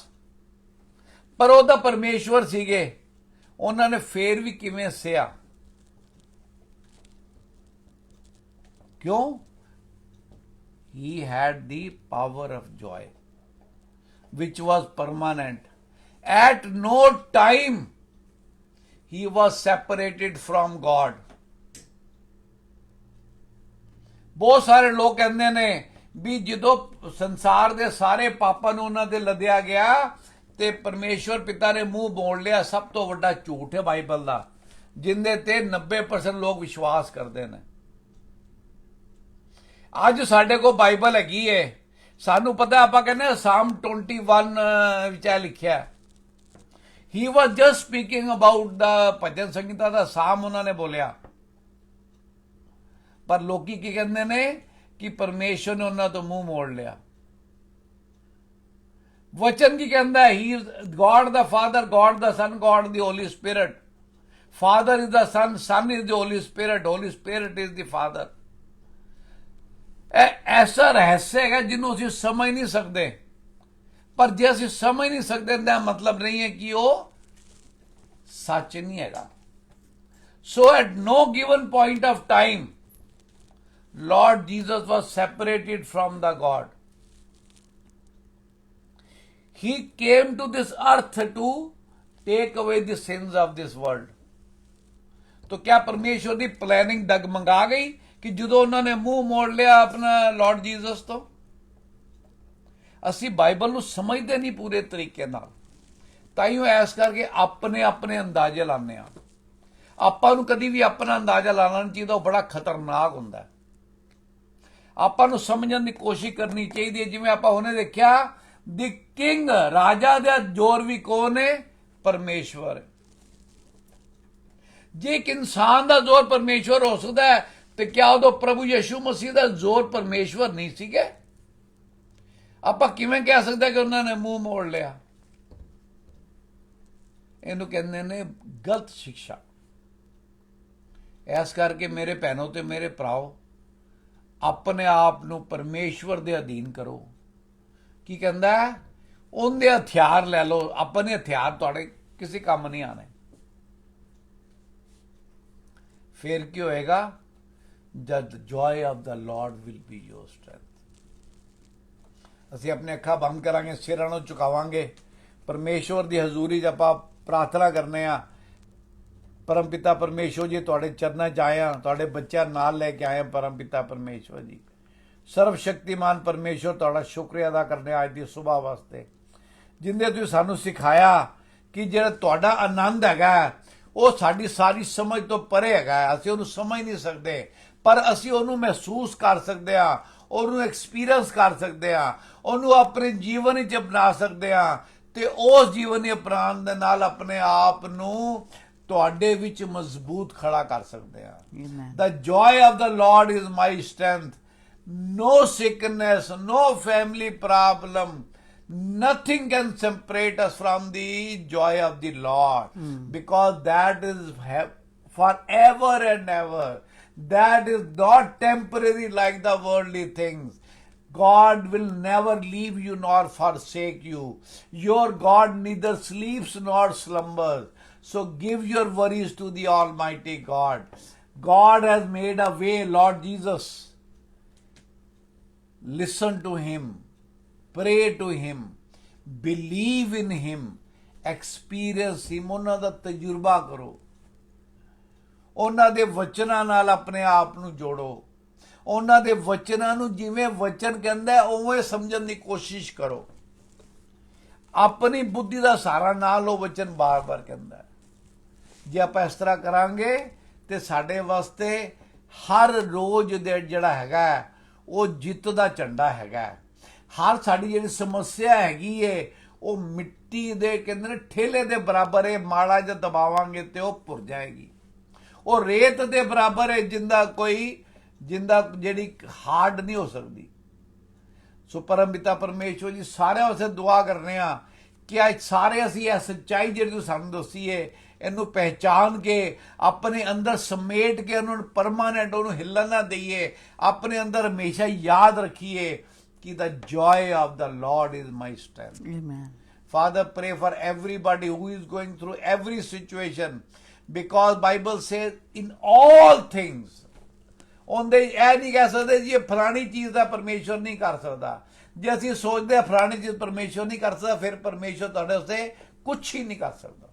ਪਰ ਉਹ ਤਾਂ ਪਰਮੇਸ਼ਵਰ ਸੀਗੇ, ਉਹਨਾਂ ਨੇ ਫੇਰ ਵੀ ਕਿਵੇਂ ਸਿਆ? ਕਿਉਂ? He had the power of joy, which was permanent. At no time he was separated from God. ਬਹੁਤ ਸਾਰੇ ਲੋਕ ਕਹਿੰਦੇ ਨੇ ਵੀ ਜਦੋਂ ਸੰਸਾਰ ਦੇ ਸਾਰੇ ਪਾਪਾਂ ਨੂੰ ਉਹਨਾਂ ਤੇ ਲੱਦਿਆ ਗਿਆ ਤੇ ਪਰਮੇਸ਼ਵਰ ਪਿਤਾ ਨੇ ਮੂੰਹ ਮੋੜ ਲਿਆ। ਸਭ ਤੋਂ ਵੱਡਾ ਝੂਠ ਹੈ ਬਾਈਬਲ ਦਾ, ਜਿੰਦੇ ਤੇ 90% ਲੋਕ ਵਿਸ਼ਵਾਸ ਕਰਦੇ ਨੇ। ਅੱਜ ਸਾਡੇ ਕੋਲ ਬਾਈਬਲ ਹੈਗੀ ਏ, ਸਾਨੂੰ ਪਤਾ, ਆਪਾਂ ਕਹਿੰਦੇ ਸਾਮ 21 ਵਿੱਚ ਇਹ ਲਿਖਿਆ। He was just speaking about ਦਾ ਭਜਨ ਸੰਗੀਤਾ ਦਾ ਸਾਮ ਉਹਨਾਂ ਨੇ ਬੋਲਿਆ, ਪਰ ਲੋਕੀ ਕੀ ਕਹਿੰਦੇ ਨੇ ਕਿ ਪਰਮੇਸ਼ਵਰ ਨੇ ਉਹਨਾਂ ਤੋਂ ਮੂੰਹ ਮੋੜ ਲਿਆ। ਵਚਨ ਕੀ ਕਹਿੰਦਾ? He is God the father, God the son, God the holy spirit. Father is the son, son is the holy spirit, holy spirit is the father. ਐਸਾ ਰਹੱਸ ਹੈਗਾ ਜਿਹਨੂੰ ਅਸੀਂ ਸਮਝ ਨਹੀਂ ਸਕਦੇ, ਪਰ ਜੇ ਅਸੀਂ ਸਮਝ ਨਹੀਂ ਸਕਦੇ ਤਾਂ ਮਤਲਬ ਨਹੀਂ ਹੈ ਕਿ ਉਹ ਸੱਚ ਨਹੀਂ ਹੈਗਾ। So at no given point of time Lord Jesus was separated from the God. He came to this earth to take away the sins of this world. तो क्या परमेश्वर की प्लानिंग डगमगा गई कि ਜਦੋਂ ਉਹਨਾਂ ਨੇ ਮੂੰਹ ਮੋੜ ਲਿਆ ਆਪਣਾ ਲਾਰਡ ਜੀਸਸ ਤੋਂ? ਅਸੀਂ ਬਾਈਬਲ ਨੂੰ ਸਮਝਦੇ ਨਹੀਂ ਪੂਰੇ ਤਰੀਕੇ ਨਾਲ, ਤਾਈਓ ਐਸ ਕਰਕੇ ਆਪਣੇ ਅੰਦਾਜ਼ੇ ਲਾਉਂਦੇ ਆ। ਆਪਾਂ ਨੂੰ ਕਦੀ ਵੀ ਆਪਣਾ ਅੰਦਾਜ਼ਾ ਲਾਣਾ ਨਹੀਂ ਚਾਹੀਦਾ, ਉਹ ਬੜਾ ਖਤਰਨਾਕ ਹੁੰਦਾ। ਆਪਾਂ ਨੂੰ ਸਮਝਣ ਦੀ ਕੋਸ਼ਿਸ਼ ਕਰਨੀ ਚਾਹੀਦੀ ਹੈ। ਜਿਵੇਂ ਆਪਾਂ ਹੁਣੇ ਦੇਖਿਆ, ਦੀ ਕਿੰਗ, ਰਾਜਾ ਦਾ ਜ਼ੋਰ ਵੀ ਕੌਣ ਹੈ? ਪਰਮੇਸ਼ਵਰ। ਜੇ ਇੱਕ ਇਨਸਾਨ ਦਾ ਜ਼ੋਰ ਪਰਮੇਸ਼ਵਰ ਹੋ ਸਕਦਾ ਹੈ ਤੇ ਕਿਆ ਉਦੋਂ ਪ੍ਰਭੂ ਯਿਸੂ ਮਸੀਹ ਦਾ ਜ਼ੋਰ ਪਰਮੇਸ਼ਵਰ ਨਹੀਂ ਸੀਗੇ? ਆਪਾਂ ਕਿਵੇਂ ਕਹਿ ਸਕਦੇ ਕਿ ਉਹਨਾਂ ਨੇ ਮੂੰਹ ਮੋੜ ਲਿਆ? ਇਹਨੂੰ ਕਹਿੰਦੇ ਨੇ ਗਲਤ ਸਿੱਖਿਆ। ਇਸ ਕਰਕੇ ਮੇਰੇ ਭੈਣੋ ਤੇ ਮੇਰੇ ਭਰਾਓ, ਆਪਣੇ ਆਪ ਨੂੰ ਪਰਮੇਸ਼ਵਰ ਦੇ ਅਧੀਨ ਕਰੋ। ਕੀ ਕਹਿੰਦਾ? ਉਹਦੇ ਹਥਿਆਰ ਲੈ ਲਓ, ਆਪਣੇ ਹਥਿਆਰ ਤੁਹਾਡੇ ਕਿਸੇ ਕੰਮ ਨਹੀਂ ਆਣੇ। ਫਿਰ ਕੀ ਹੋਏਗਾ? ਜਦ joy of the Lord will be your strength. ਅਸੀਂ ਆਪਣੇ ਅੱਖਾਂ ਬੰਦ ਕਰਾਂਗੇ, ਸਿਰਾਂ ਨੂੰ ਝੁਕਾਵਾਂਗੇ, ਪਰਮੇਸ਼ਵਰ ਦੀ ਹਜ਼ੂਰੀ 'ਚ ਆਪਾਂ ਪ੍ਰਾਰਥਨਾ ਕਰਨੇ ਆ। परम पिता परमेश्वर जी, तुहाडे चरनां 'च आए हां, तुहाडे बच्चों नाल लैके आए हां। परम पिता परमेश्वर जी, सर्वशक्तिमान परमेश्वर, तुहाडा शुक्रिया अदा करने अज दी सुबह वास्ते, जिंदे तुसीं सानूं सिखाया कि जिहड़ा तुहाडा आनंद हैगा ਉਹ ਸਾਡੀ ਸਾਰੀ ਸਮਝ ਤੋਂ ਪਰੇ ਹੈਗਾ। ਅਸੀਂ ਉਹਨੂੰ ਸਮਝ ਨਹੀਂ ਸਕਦੇ, ਪਰ ਅਸੀਂ ਉਹਨੂੰ ਮਹਿਸੂਸ ਕਰ ਸਕਦੇ ਹਾਂ, ਉਹਨੂੰ ਐਕਸਪੀਰੀਅੰਸ ਕਰ ਸਕਦੇ ਹਾਂ, ਉਹਨੂੰ ਆਪਣੇ ਜੀਵਨ ਵਿੱਚ ਅਪਣਾ ਸਕਦੇ ਹਾਂ ਤੇ ਉਸ ਜੀਵਨ ਅਪਣਾਉਣ ਦੇ ਨਾਲ ਆਪਣੇ ਆਪ ਨੂੰ ਤੁਹਾਡੇ ਵਿੱਚ ਮਜ਼ਬੂਤ ਖੜਾ ਕਰ ਸਕਦੇ ਹਾਂ। The joy of the Lord is my strength. No sickness, no family problem, nothing can separate us from the joy of the Lord, because that is forever and ever. That is not temporary like the worldly things. God will never leave you nor forsake you. Your God neither sleeps nor slumbers. So give your worries to the Almighty God. God has made a way, Lord Jesus. Listen to Him. Pray to Him. Believe in Him. Experience Him. ਉਹਨਾਂ ਦਾ ਤਜਰਬਾ ਕਰੋ। ਉਹਨਾਂ ਦੇ ਵਚਨਾਂ ਨਾਲ ਆਪਣੇ ਆਪ ਨੂੰ ਜੋੜੋ। ਉਹਨਾਂ ਦੇ ਵਚਨਾਂ ਨੂੰ ਜਿਵੇਂ ਵਚਨ ਕਹਿੰਦਾ ਉਵੇਂ ਸਮਝਣ ਦੀ ਕੋਸ਼ਿਸ਼ ਕਰੋ। ਆਪਣੀ ਬੁੱਧੀ ਦਾ ਸਹਾਰਾ ਨਾ ਲਓ, ਵਚਨ ਬਾਰ-ਬਾਰ ਕਹਿੰਦਾ। ਜੇ ਆਪਾਂ ਇਸ ਤਰ੍ਹਾਂ ਕਰਾਂਗੇ ਤੇ ਸਾਡੇ ਵਾਸਤੇ ਹਰ ਰੋਜ਼ ਦੇ ਜਿਹੜਾ ਹੈਗਾ ਉਹ ਜਿੱਤ ਦਾ ਝੰਡਾ ਹੈਗਾ। ਹਰ ਸਾਡੀ ਜਿਹੜੀ ਸਮੱਸਿਆ ਹੈਗੀ ਏ ਉਹ ਮਿੱਟੀ ਦੇ ਕਹਿੰਦੇ ਨੇ ਠੇਲੇ ਦੇ ਬਰਾਬਰ ਹੈ। ਮਾੜਾ ਜਿਹਾ ਦਬਾਵਾਂਗੇ ਤੇ ਉਹ ਭੁਰ ਜਾਏਗੀ। ਉਹ ਰੇਤ ਦੇ ਬਰਾਬਰ ਹੈ, ਜਿੰਦਾ ਜਿਹੜੀ ਹਾਰਡ ਨਹੀਂ ਹੋ ਸਕਦੀ। ਸੋ ਪਰਮ ਪਿਤਾ ਪਰਮੇਸ਼ਵਰ ਜੀ, ਸਾਰਿਆਂ ਵਾਸਤੇ ਦੁਆ ਕਰਨੇ ਆ ਕਿ ਅੱਜ ਸਾਰੇ ਅਸੀਂ ਇਹ ਸੱਚਾਈ ਜਿਹੜੀ ਤੁਸੀਂ ਸਾਨੂੰ ਦੱਸੀ ਹੈ ਇਹਨੂੰ ਪਹਿਚਾਨ ਕੇ ਆਪਣੇ ਅੰਦਰ ਸਮੇਟ ਕੇ ਉਹਨੂੰ ਪਰਮਾਨੈਂਟ ਉਹਨੂੰ ਹਿੱਲਣ ਨਾ ਦਈਏ। ਆਪਣੇ ਅੰਦਰ ਹਮੇਸ਼ਾ ਯਾਦ ਰੱਖੀਏ कि the joy of the Lord is my strength. Amen. Father, pray for everybody who is going through every situation, because Bible says in all things. ਉਹਦੇ ਇਹ ਨਹੀਂ ਕਹਿ ਸਕਦੇ ਜੀ ਇਹ ਫਲਾਣੀ ਚੀਜ਼ ਦਾ ਪਰਮੇਸ਼ਵਰ ਨਹੀਂ ਕਰ ਸਕਦਾ। ਜੇ ਅਸੀਂ ਸੋਚਦੇ ਹਾਂ ਫਲਾਣੀ ਚੀਜ਼ ਪਰਮੇਸ਼ਵਰ ਨਹੀਂ ਕਰ ਸਕਦਾ, ਫਿਰ ਪਰਮੇਸ਼ਵਰ ਤੁਹਾਡੇ ਉਸਤੇ ਕੁਛ ਹੀ ਨਹੀਂ ਕਰ ਸਕਦਾ।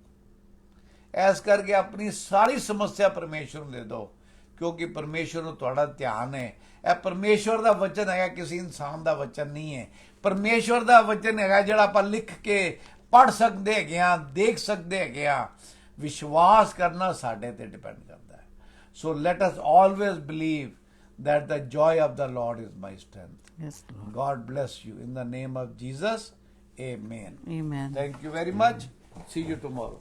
ਇਸ ਕਰਕੇ ਆਪਣੀ ਸਾਰੀ ਸਮੱਸਿਆ ਪਰਮੇਸ਼ਵਰ ਨੂੰ ਦੇ ਦਿਓ, ਕਿਉਂਕਿ ਪਰਮੇਸ਼ਵਰ ਨੂੰ ਤੁਹਾਡਾ ਧਿਆਨ ਹੈ। ਇਹ ਪਰਮੇਸ਼ਵਰ ਦਾ ਵਚਨ ਹੈਗਾ, ਕਿਸੇ ਇਨਸਾਨ ਦਾ ਵਚਨ ਨਹੀਂ ਹੈ। ਪਰਮੇਸ਼ਵਰ ਦਾ ਵਚਨ ਹੈਗਾ ਜਿਹੜਾ ਆਪਾਂ ਲਿਖ ਕੇ ਪੜ੍ਹ ਸਕਦੇ ਹੈਗੇ ਆ, ਦੇਖ ਸਕਦੇ ਹੈਗੇ ਆ। ਵਿਸ਼ਵਾਸ ਕਰਨਾ ਸਾਡੇ ਤੇ ਡਿਪੈਂਡ ਕਰਦਾ ਹੈ। So let us always believe that the joy of the Lord is my strength. Yes, Lord. God bless you. In the name of Jesus, amen. Amen. Thank you very much. See you tomorrow.